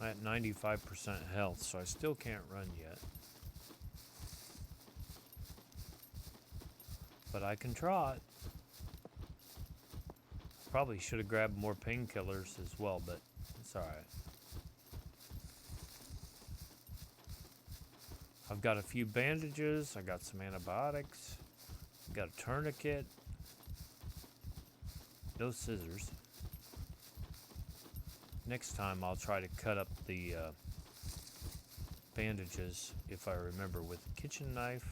At 95% health, so I still can't run yet. But I can trot. Probably should have grabbed more painkillers as well, but it's alright. I've got a few bandages, I got some antibiotics, I've got a tourniquet, no scissors. Next time I'll try to cut up the bandages, if I remember, with a kitchen knife,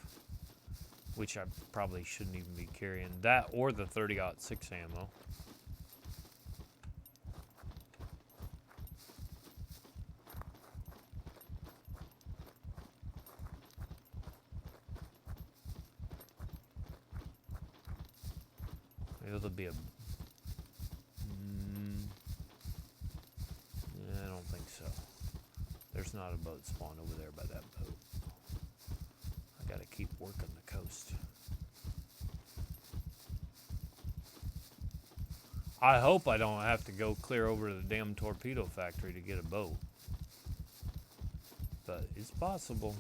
which I probably shouldn't even be carrying. That or the 30-06 ammo. It'll be a... I don't think so. There's not a boat spawned over there by that boat. I gotta keep working the coast. I hope I don't have to go clear over to the damn torpedo factory to get a boat. But it's possible.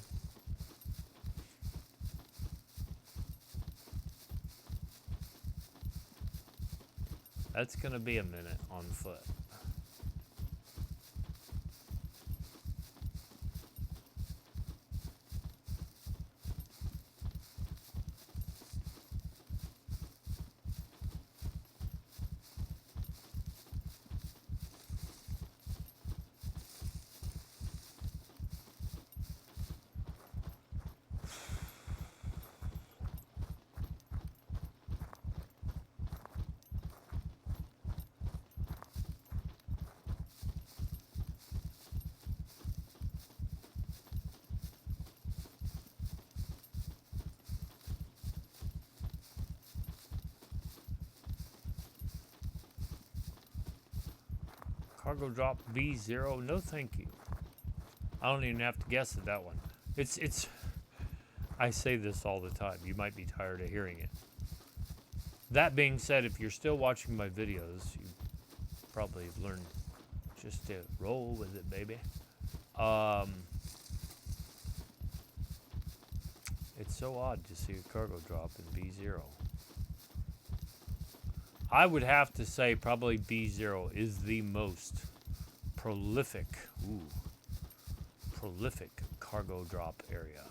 That's gonna be a minute on foot. Cargo drop B0, no thank you. I don't even have to guess at that one. It's I say this all the time. You might be tired of hearing it. That being said, if you're still watching my videos, you probably have learned just to roll with it, baby. It's so odd to see a cargo drop in B0. I would have to say probably B0 is the most prolific cargo drop area.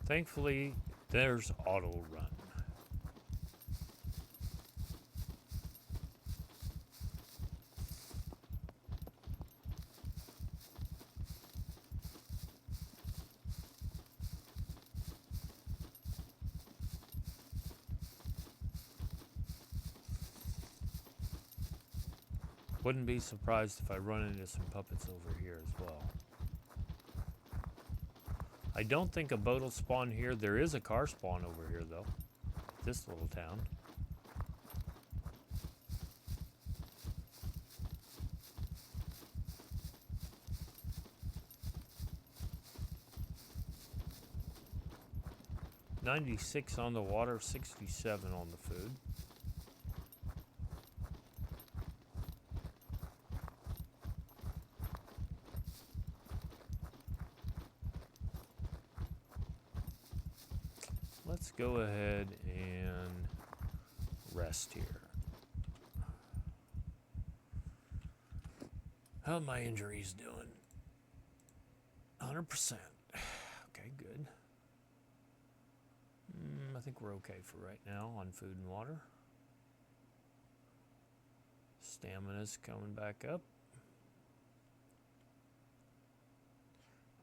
Thankfully, there's auto run. Wouldn't be surprised if I run into some puppets over here as well. I don't think a boat will spawn here. There is a car spawn over here, though. This little town. $96 on the water, $67 on the food. Let's go ahead and rest here. How are my injuries doing? 100%. Okay, good. I think we're okay for right now on food and water. Stamina's coming back up.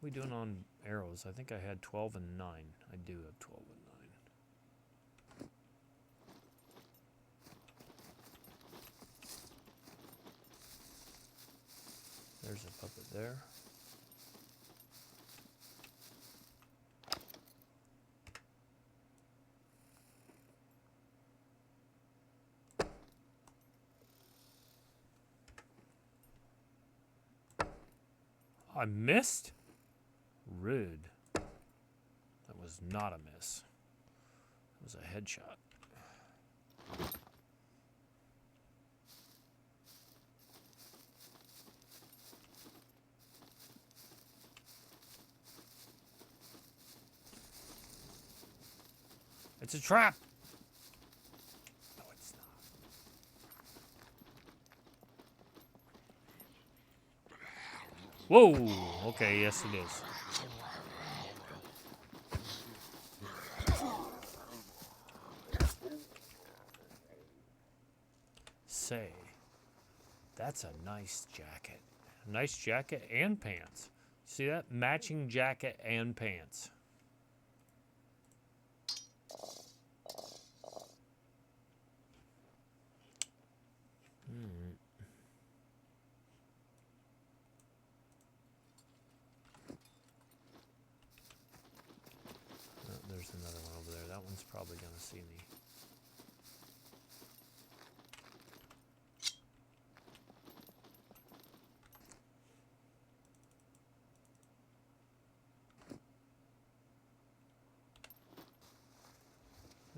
What are we doing on arrows? I think I had 12 and 9. I do have 12 and 9. There's a puppet there. I missed? Rude. That was not a miss. It was a headshot. It's a trap! No, it's not. Whoa! Okay, yes it is. Say, that's a nice jacket. Nice jacket and pants. See that? Matching jacket and pants. There's another one over there. That one's probably going to see me.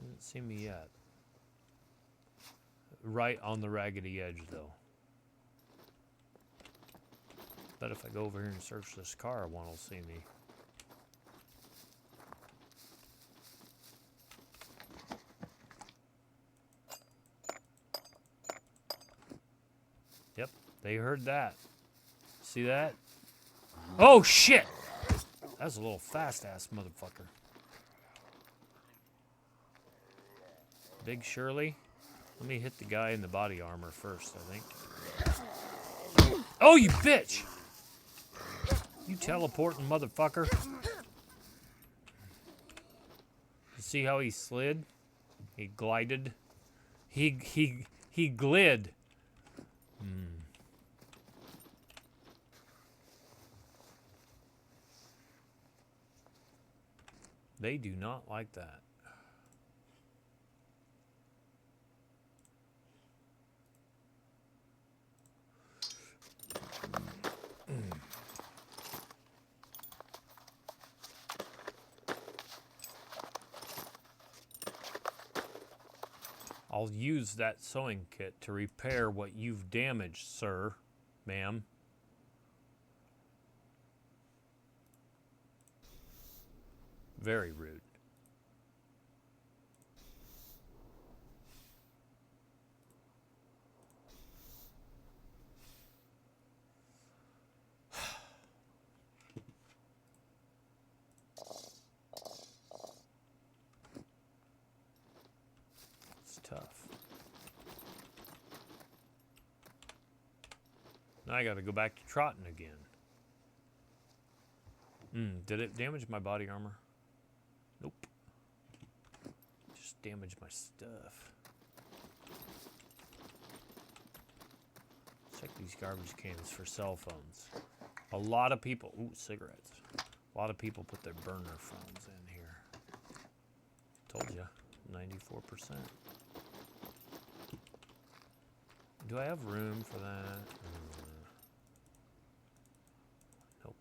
Doesn't see me yet. Right on the raggedy edge, though. But if I go over here and search this car, one will see me. Yep, they heard that. See that? Oh, shit! That's a little fast-ass motherfucker. Big Shirley. Let me hit the guy in the body armor first, I think. Oh, you bitch! You teleporting motherfucker. You see how he slid? He glided. He glid. They do not like that. I'll use that sewing kit to repair what you've damaged, sir, ma'am. Very rude. It's tough. Now I gotta go back to trotting again. Did it damage my body armor? Nope. Just damaged my stuff. Check these garbage cans for cell phones. A lot of people, ooh, cigarettes. A lot of people put their burner phones in here. Told you, 94%. Do I have room for that? Nope.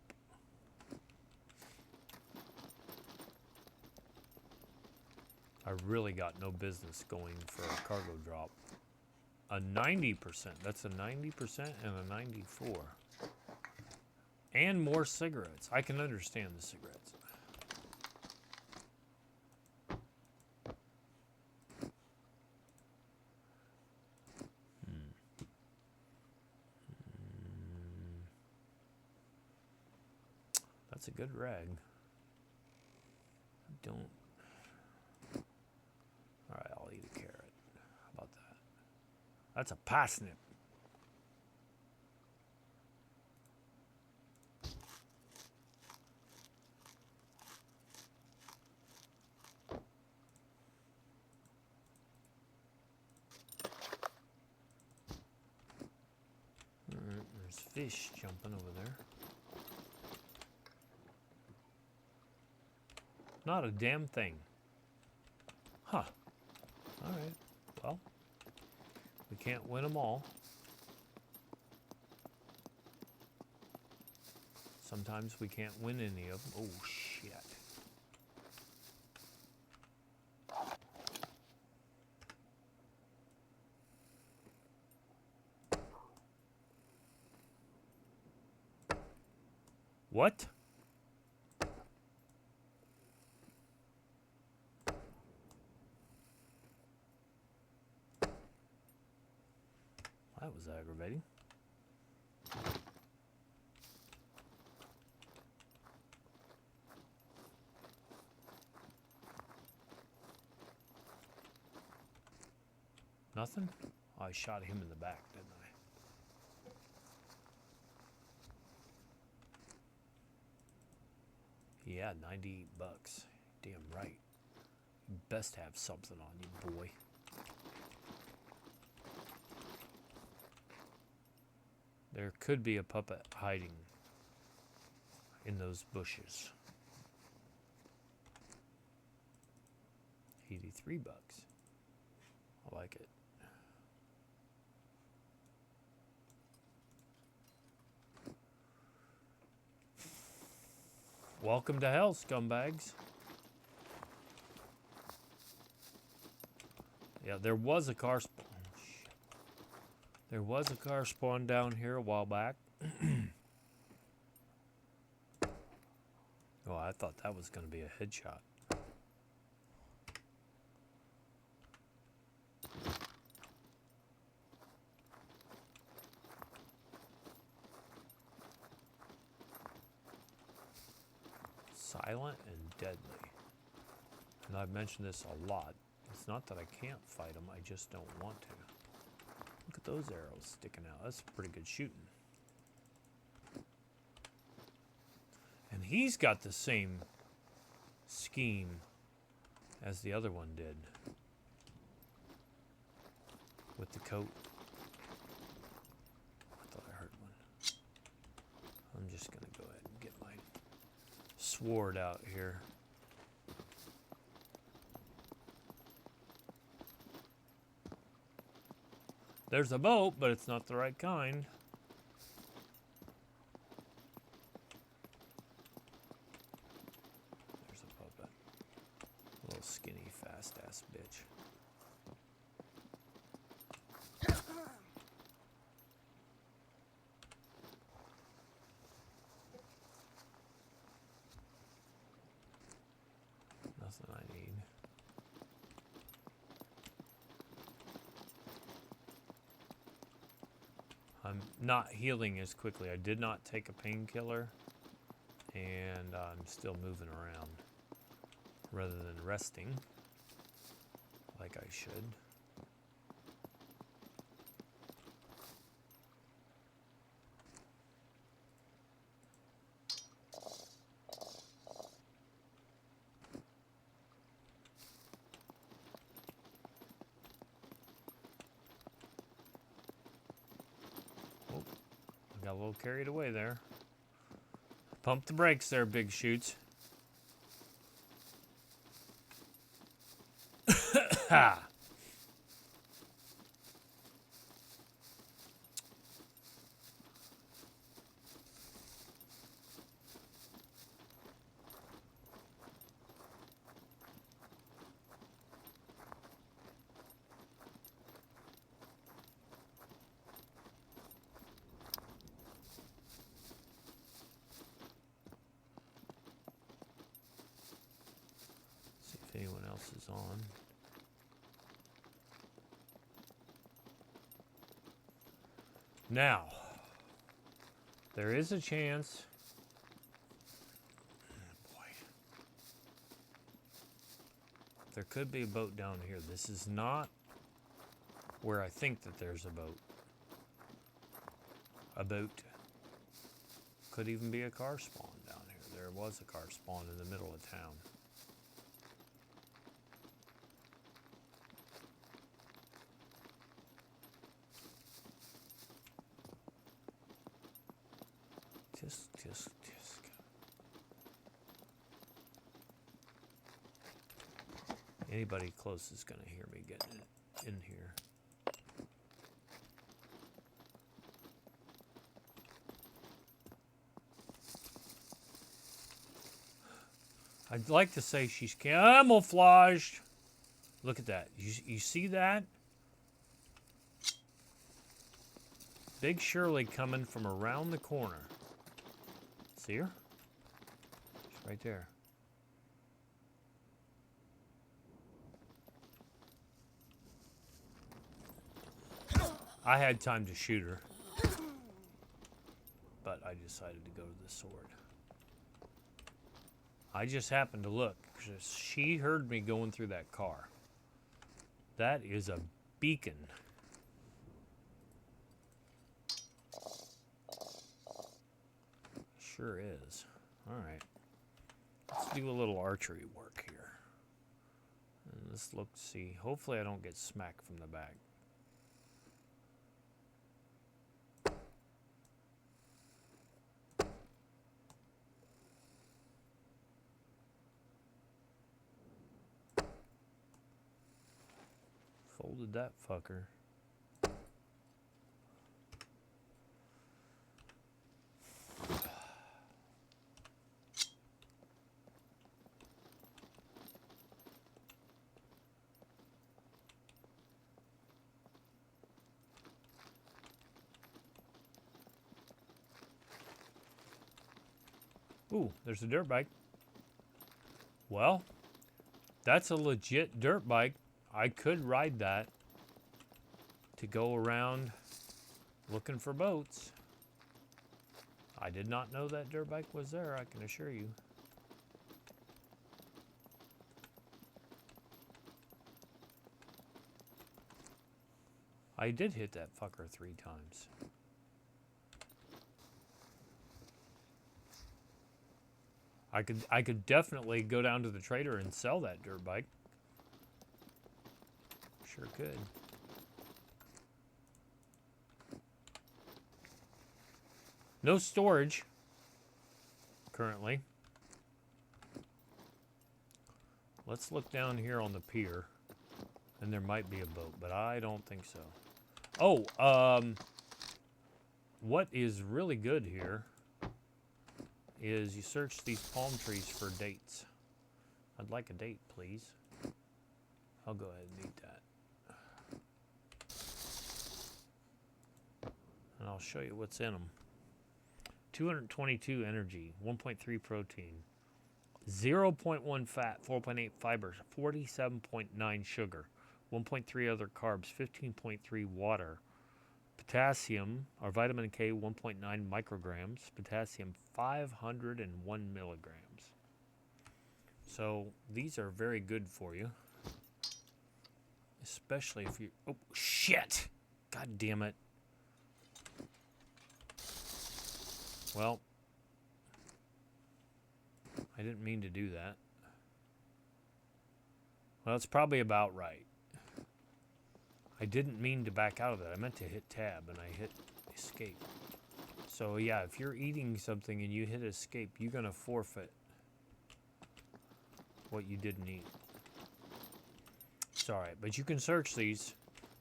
I really got no business going for a cargo drop. A 90%. That's a 90% and a 94. And more cigarettes. I can understand the cigarettes. That's a good rag. Don't. Alright, I'll eat a carrot. How about that? That's a parsnip. Alright, there's fish jumping over there. Not a damn thing. Huh. Alright. Well, we can't win them all. Sometimes we can't win any of them. Oh, shit. What? That was aggravating. Nothing? Oh, I shot him in the back, didn't I? Yeah, 98 bucks. Damn right. You best have something on you, boy. There could be a puppet hiding in those bushes. 83 bucks. I like it. Welcome to hell, scumbags. Yeah, there was a car spawn. Oh, shit. There was a car spawn down here a while back. Oh, I thought that was going to be a headshot. Silent and deadly. And I've mentioned this a lot. It's not that I can't fight them, I just don't want to. Look at those arrows sticking out. That's pretty good shooting. And he's got the same scheme as the other one did. With the coat. I thought I heard one. I'm just going to go ahead and get my sword out here. There's a boat, but it's not the right kind. There's a puppet. A little skinny, fast-ass bitch. I'm not healing as quickly. I did not take a painkiller, and I'm still moving around rather than resting like I should. Oh, I got a little carried away there. Pump the brakes there, big shoots. Ha! See if anyone else is on. Now, there is a chance. Oh boy. There could be a boat down here. This is not where I think that there's a boat. A boat. Could even be a car spawn down here. There was a car spawn in the middle of town. Tisk. Anybody close is gonna hear me getting in here. I'd like to say she's camouflaged. Look at that. You see that? Big Shirley coming from around the corner. See her? She's right there. I had time to shoot her, but I decided to go to the sword. I just happened to look because she heard me going through that car. That is a beacon. Sure is. All right. Let's do a little archery work here. And let's look, see. Hopefully I don't get smacked from the back. Folded that fucker. Ooh, there's a dirt bike. Well, that's a legit dirt bike. I could ride that to go around looking for boats. I did not know that dirt bike was there, I can assure you. I did hit that fucker 3 times. I could definitely go down to the trader and sell that dirt bike. Sure could. No storage currently. Let's look down here on the pier, and there might be a boat, but I don't think so. Oh, what is really good here is you search these palm trees for dates. I'd like a date, please. I'll go ahead and eat that. And I'll show you what's in them. 222 energy, 1.3 protein, 0.1 fat, 4.8 fibers, 47.9 sugar, 1.3 other carbs, 15.3 water, Potassium, or vitamin K, 1.9 micrograms. Potassium, 501 milligrams. So these are very good for you. Especially if you... Oh, shit! God damn it. Well, I didn't mean to do that. Well, it's probably about right. I didn't mean to back out of that. I meant to hit tab, and I hit escape. So, yeah, if you're eating something and you hit escape, you're going to forfeit what you didn't eat. It's all right, but you can search these,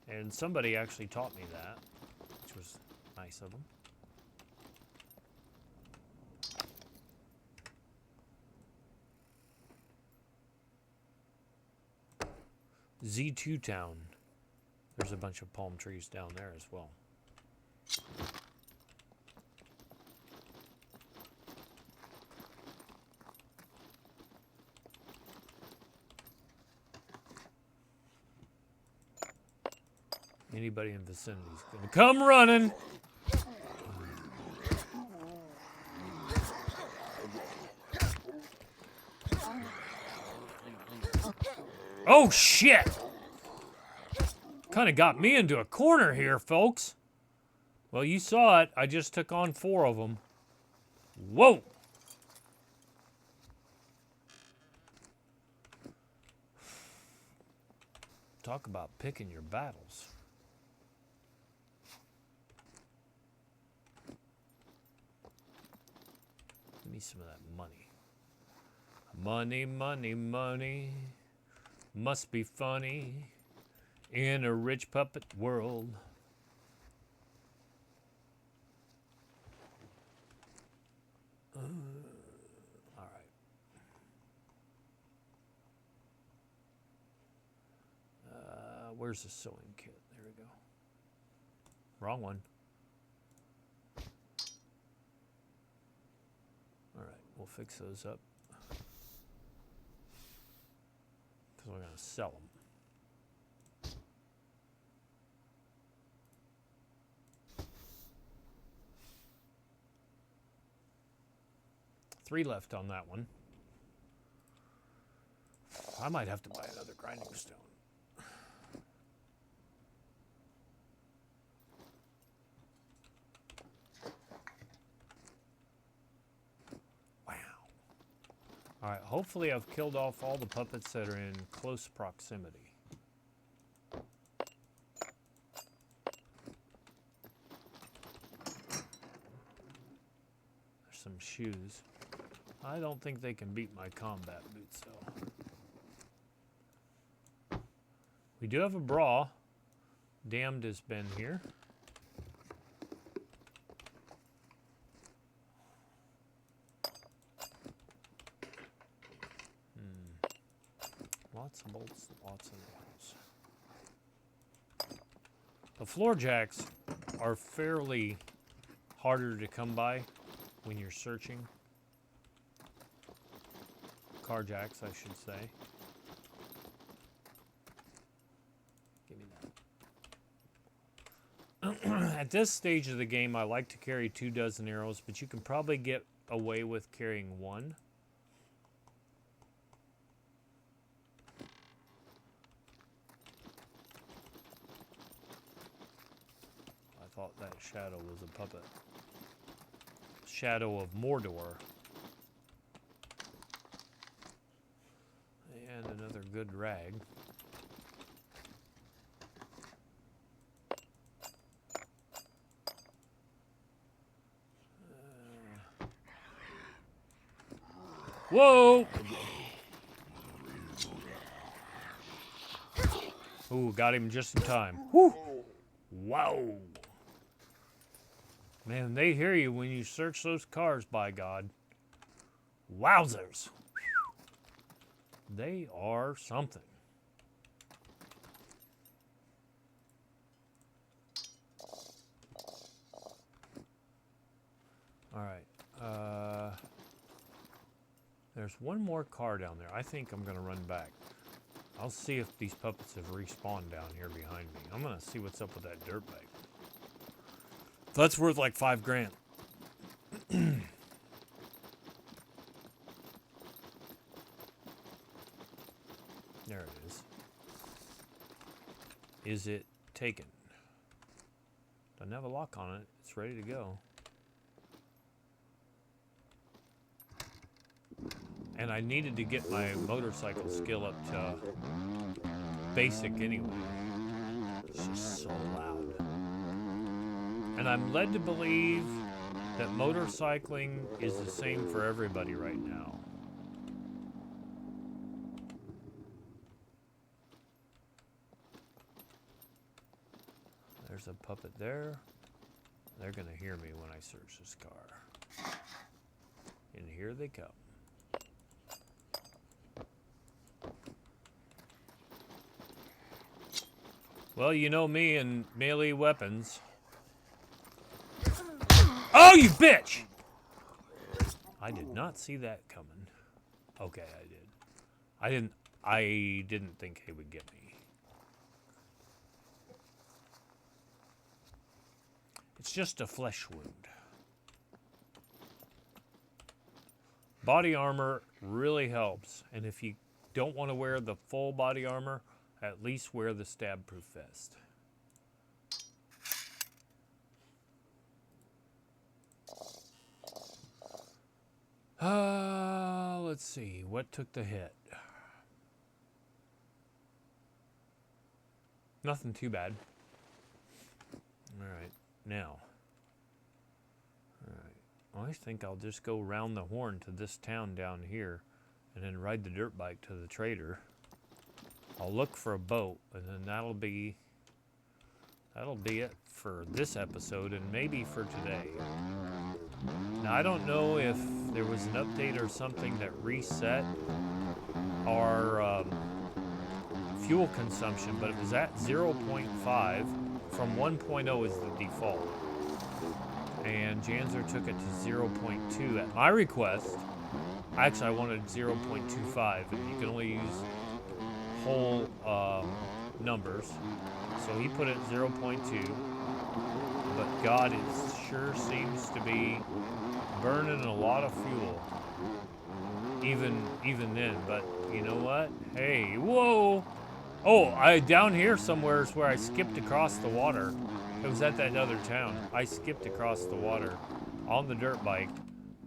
and somebody actually taught me that, which was nice of them. Z2 Town. There's a bunch of palm trees down there as well. Anybody in the vicinity is going to come running. Oh, shit! Kind of got me into a corner here, folks. Well, you saw it. I just took on 4 of them. Whoa! Talk about picking your battles. Give me some of that money. Money, money, money. Must be funny in a rich puppet world. All right. Where's the sewing kit? There we go. Wrong one. All right, we'll fix those up. Because we're going to sell them. Three left on that one. I might have to buy another grinding stone. Wow. All right, hopefully I've killed off all the puppets that are in close proximity. There's some shoes. I don't think they can beat my combat boots, though. We do have a bra. Damned has been here. Lots of bolts, lots of nails. The floor jacks are fairly harder to come by when you're searching. Car jacks, I should say. Give me that. At this stage of the game, I like to carry 24 arrows, but you can probably get away with carrying 1. I thought that shadow was a puppet. Shadow of Mordor. And another good rag. Whoa! Ooh, got him just in time. Whew! Wow! Man, they hear you when you search those cars, by God. Wowzers! They are something. All right. There's one more car down there. I think I'm going to run back. I'll see if these puppets have respawned down here behind me. I'm going to see what's up with that dirt bike. That's worth like $5,000. There it is. Is it taken? Doesn't have a lock on it. It's ready to go. And I needed to get my motorcycle skill up to basic anyway. It's just so loud. And I'm led to believe that motorcycling is the same for everybody right now. There's a puppet there. They're gonna hear me when I search this car. And here they come. Well, you know me and melee weapons. Oh, you bitch! I did not see that coming. Okay, I did. I didn't think he would get me. It's just a flesh wound. Body armor really helps, and if you don't want to wear the full body armor, at least wear the stab-proof vest. Let's see, what took the hit? Nothing too bad. Alright, now. Alright, I think I'll just go round the horn to this town down here and then ride the dirt bike to the trader. I'll look for a boat, and then that'll be it for this episode and maybe for today. Now, I don't know if there was an update or something that reset our fuel consumption, but it was at 0.5 from 1.0 is the default. And Janzer took it to 0.2 at my request. Actually, I wanted 0.25, and you can only use whole numbers. So he put it 0.2. But God, it sure seems to be burning a lot of fuel. Even then, but you know what? Hey, whoa! Oh, down here somewhere is where I skipped across the water. It was at that other town. I skipped across the water on the dirt bike,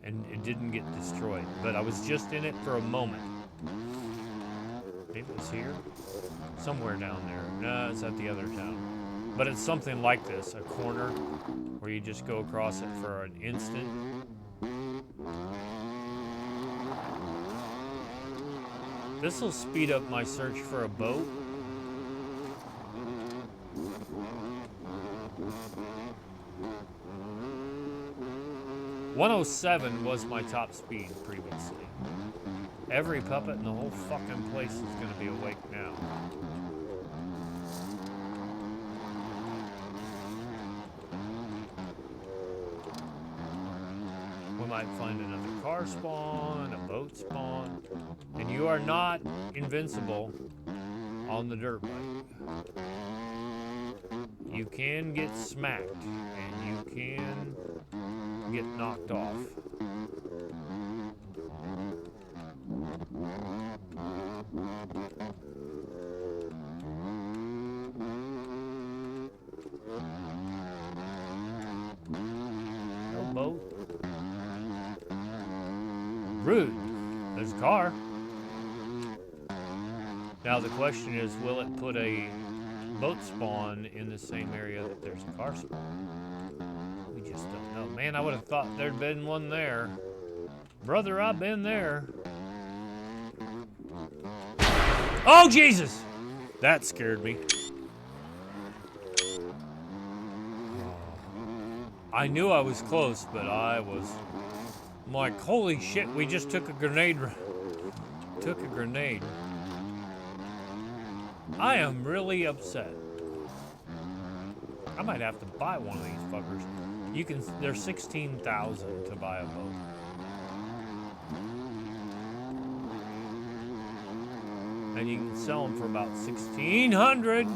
and it didn't get destroyed. But I was just in it for a moment. Maybe it was here? Somewhere down there. No, it's at the other town. But it's something like this, a corner where you just go across it for an instant. This will speed up my search for a boat. .107 was my top speed previously. Every puppet in the whole fucking place is going to be awake now. We might find another car spawn, a boat spawn, and you are not invincible on the dirt bike. You can get smacked, and you can get knocked off. No boat. Rude. There's a car. Now the question is, will it put a boat spawn in the same area that there's a car spawn? We just don't know. Man, I would have thought there'd been one there. Brother, I've been there. Oh, Jesus! That scared me. I knew I was close, but I'm like, holy shit, we just took a grenade. I am really upset. I might have to buy one of these fuckers. They're 16,000 to buy a boat. And you can sell them for about 1,600.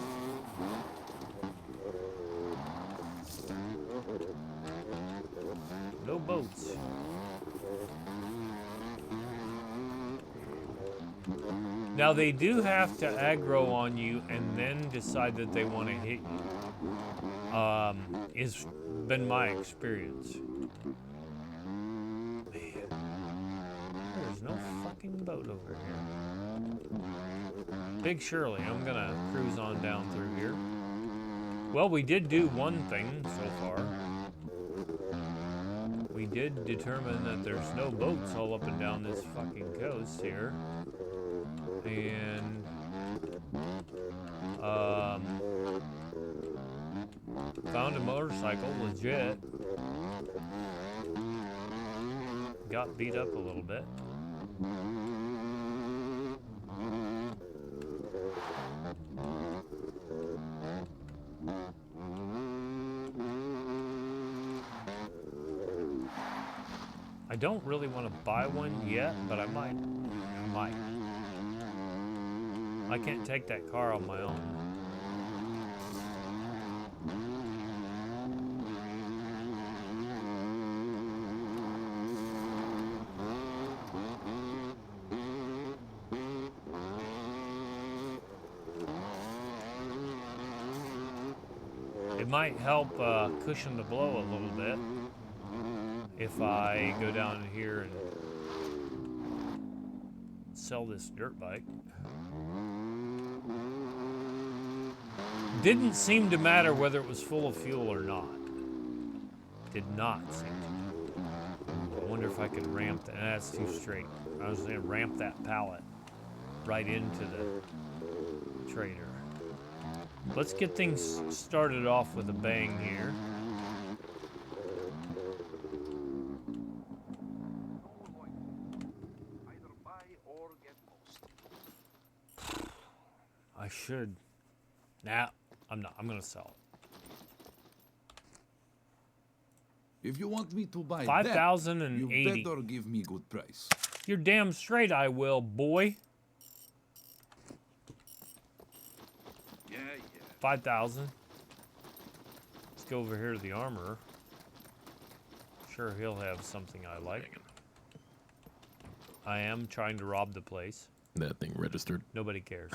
boats. Now they do have to aggro on you and then decide that they want to hit you. It's been my experience. Man, there's no fucking boat over here. Big Shirley, I'm gonna cruise on down through here. Well, we did do one thing so far. We did determine that there's no boats all up and down this fucking coast here. And found a motorcycle, legit. Got beat up a little bit. I don't really want to buy one yet, but I might. I can't take that car on my own. It might help cushion the blow a little bit if I go down here and sell this dirt bike. Didn't seem to matter whether it was full of fuel or not. Did not seem to. I wonder if I could ramp that. That's too straight. I was going to ramp that pallet right into the trader. Let's get things started off with a bang here. I should. Nah, I'm not. I'm gonna sell it. If you want me to buy 5,080. you better give me good price. You're damn straight I will, boy. 5,000. Let's go over here to the armorer. Sure, he'll have something I like. I am trying to rob the place. That thing registered. Nobody cares.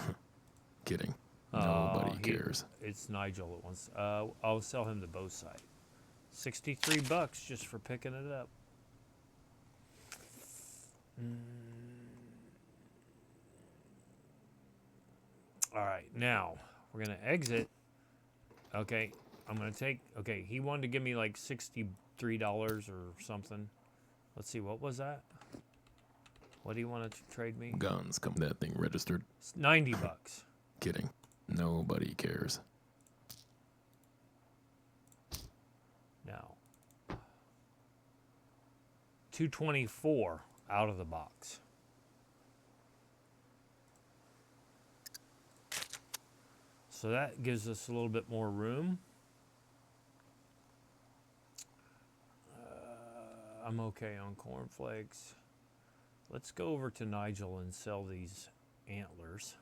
Kidding. Nobody cares. It's Nigel that wants. I'll sell him the bow sight. $63 just for picking it up. All right, now we're gonna exit. Okay, I'm gonna take. Okay, he wanted to give me like $63 or something. Let's see, what was that? What do you want to trade me? Guns. Come. That thing registered. It's $90. Kidding. Nobody cares. Now, 224 out of the box. So that gives us a little bit more room. I'm okay on cornflakes. Let's go over to Nigel and sell these antlers.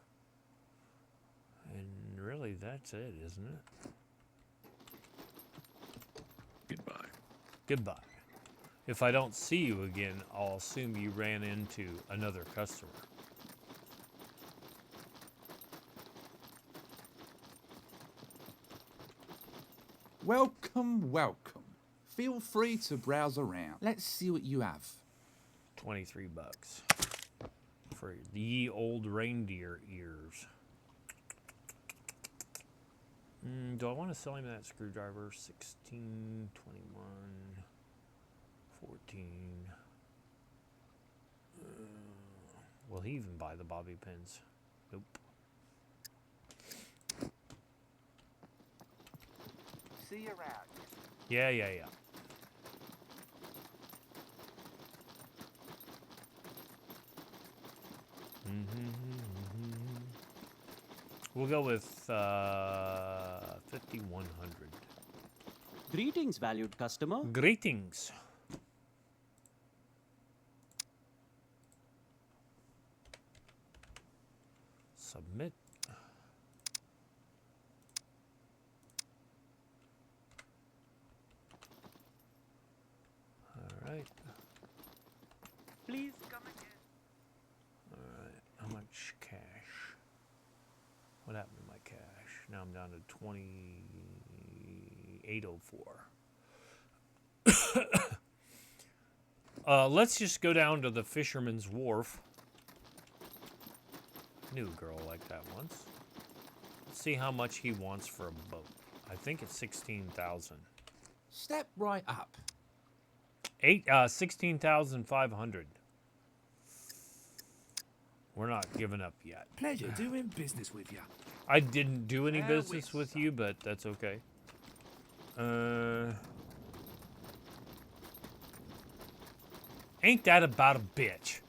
And really, that's it, isn't it? Goodbye. Goodbye. If I don't see you again, I'll assume you ran into another customer. Welcome, welcome. Feel free to browse around. Let's see what you have. $23 for the ye old reindeer ears. Do I want to sell him that screwdriver? 16, 21, 14. Will he even buy the bobby pins? Nope. See you around. Yeah. We'll go with 5,100. Greetings, valued customer. Greetings. Submit. All right. Please come again. Alright, how much cash? What happened to my cash? Now I'm down to 2804. Let's just go down to the Fisherman's Wharf. Knew a girl like that once. Let's see how much he wants for a boat. I think it's 16,000. Step right up. 16,500. We're not giving up yet. Pleasure doing business with you. I didn't do any There we business with stop. you, but that's okay. Ain't that about a bitch?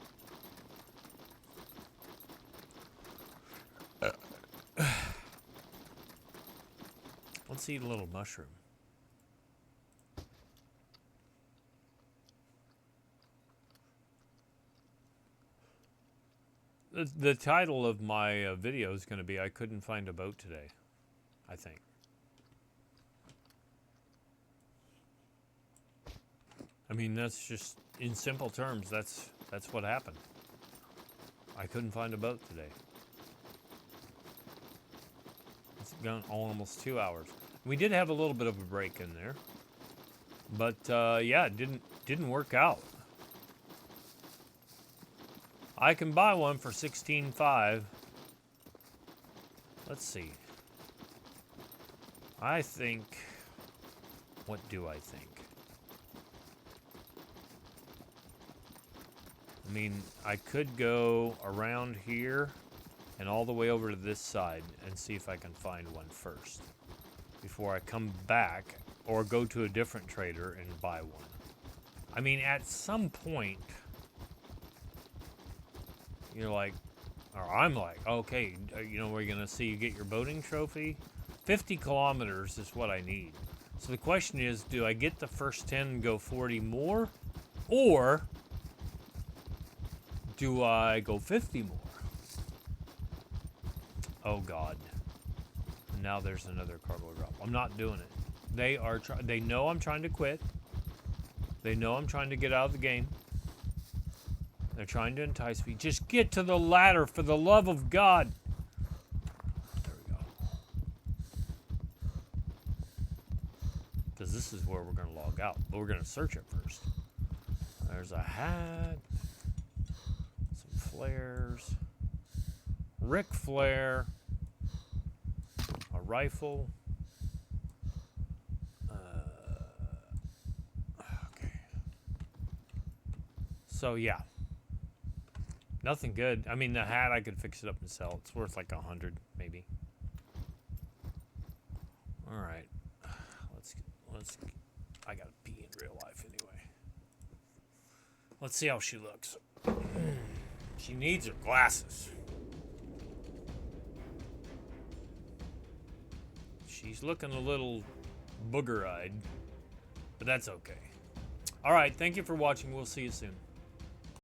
Let's eat a little mushroom. The title of my video is going to be I couldn't find a boat today, I think. I mean, that's just, in simple terms, that's what happened. I couldn't find a boat today. It's gone almost 2 hours. We did have a little bit of a break in there, but yeah, it didn't work out. I can buy one for 16.5. Let's see. I think. What do I think? I mean, I could go around here and all the way over to this side and see if I can find one first before I come back or go to a different trader and buy one. I mean, at some point, you're like, or I'm like, okay, you know, we're gonna see you get your boating trophy. 50 kilometers is what I need. So the question is, do I get the first 10 and go 40 more, or do I go 50 more? Oh God! And now there's another cargo drop. I'm not doing it. They are. They know I'm trying to quit. They know I'm trying to get out of the game. They're trying to entice me. Just get to the ladder, for the love of God. There we go. Because this is where we're going to log out. But we're going to search it first. There's a hat. Some flares. Ric Flair. A rifle. Okay. So, yeah. Nothing good. I mean, the hat, I could fix it up and sell. It's worth like 100, maybe. All right. Let's. I gotta pee in real life anyway. Let's see how she looks. She needs her glasses. She's looking a little booger-eyed, but that's okay. All right. Thank you for watching. We'll see you soon.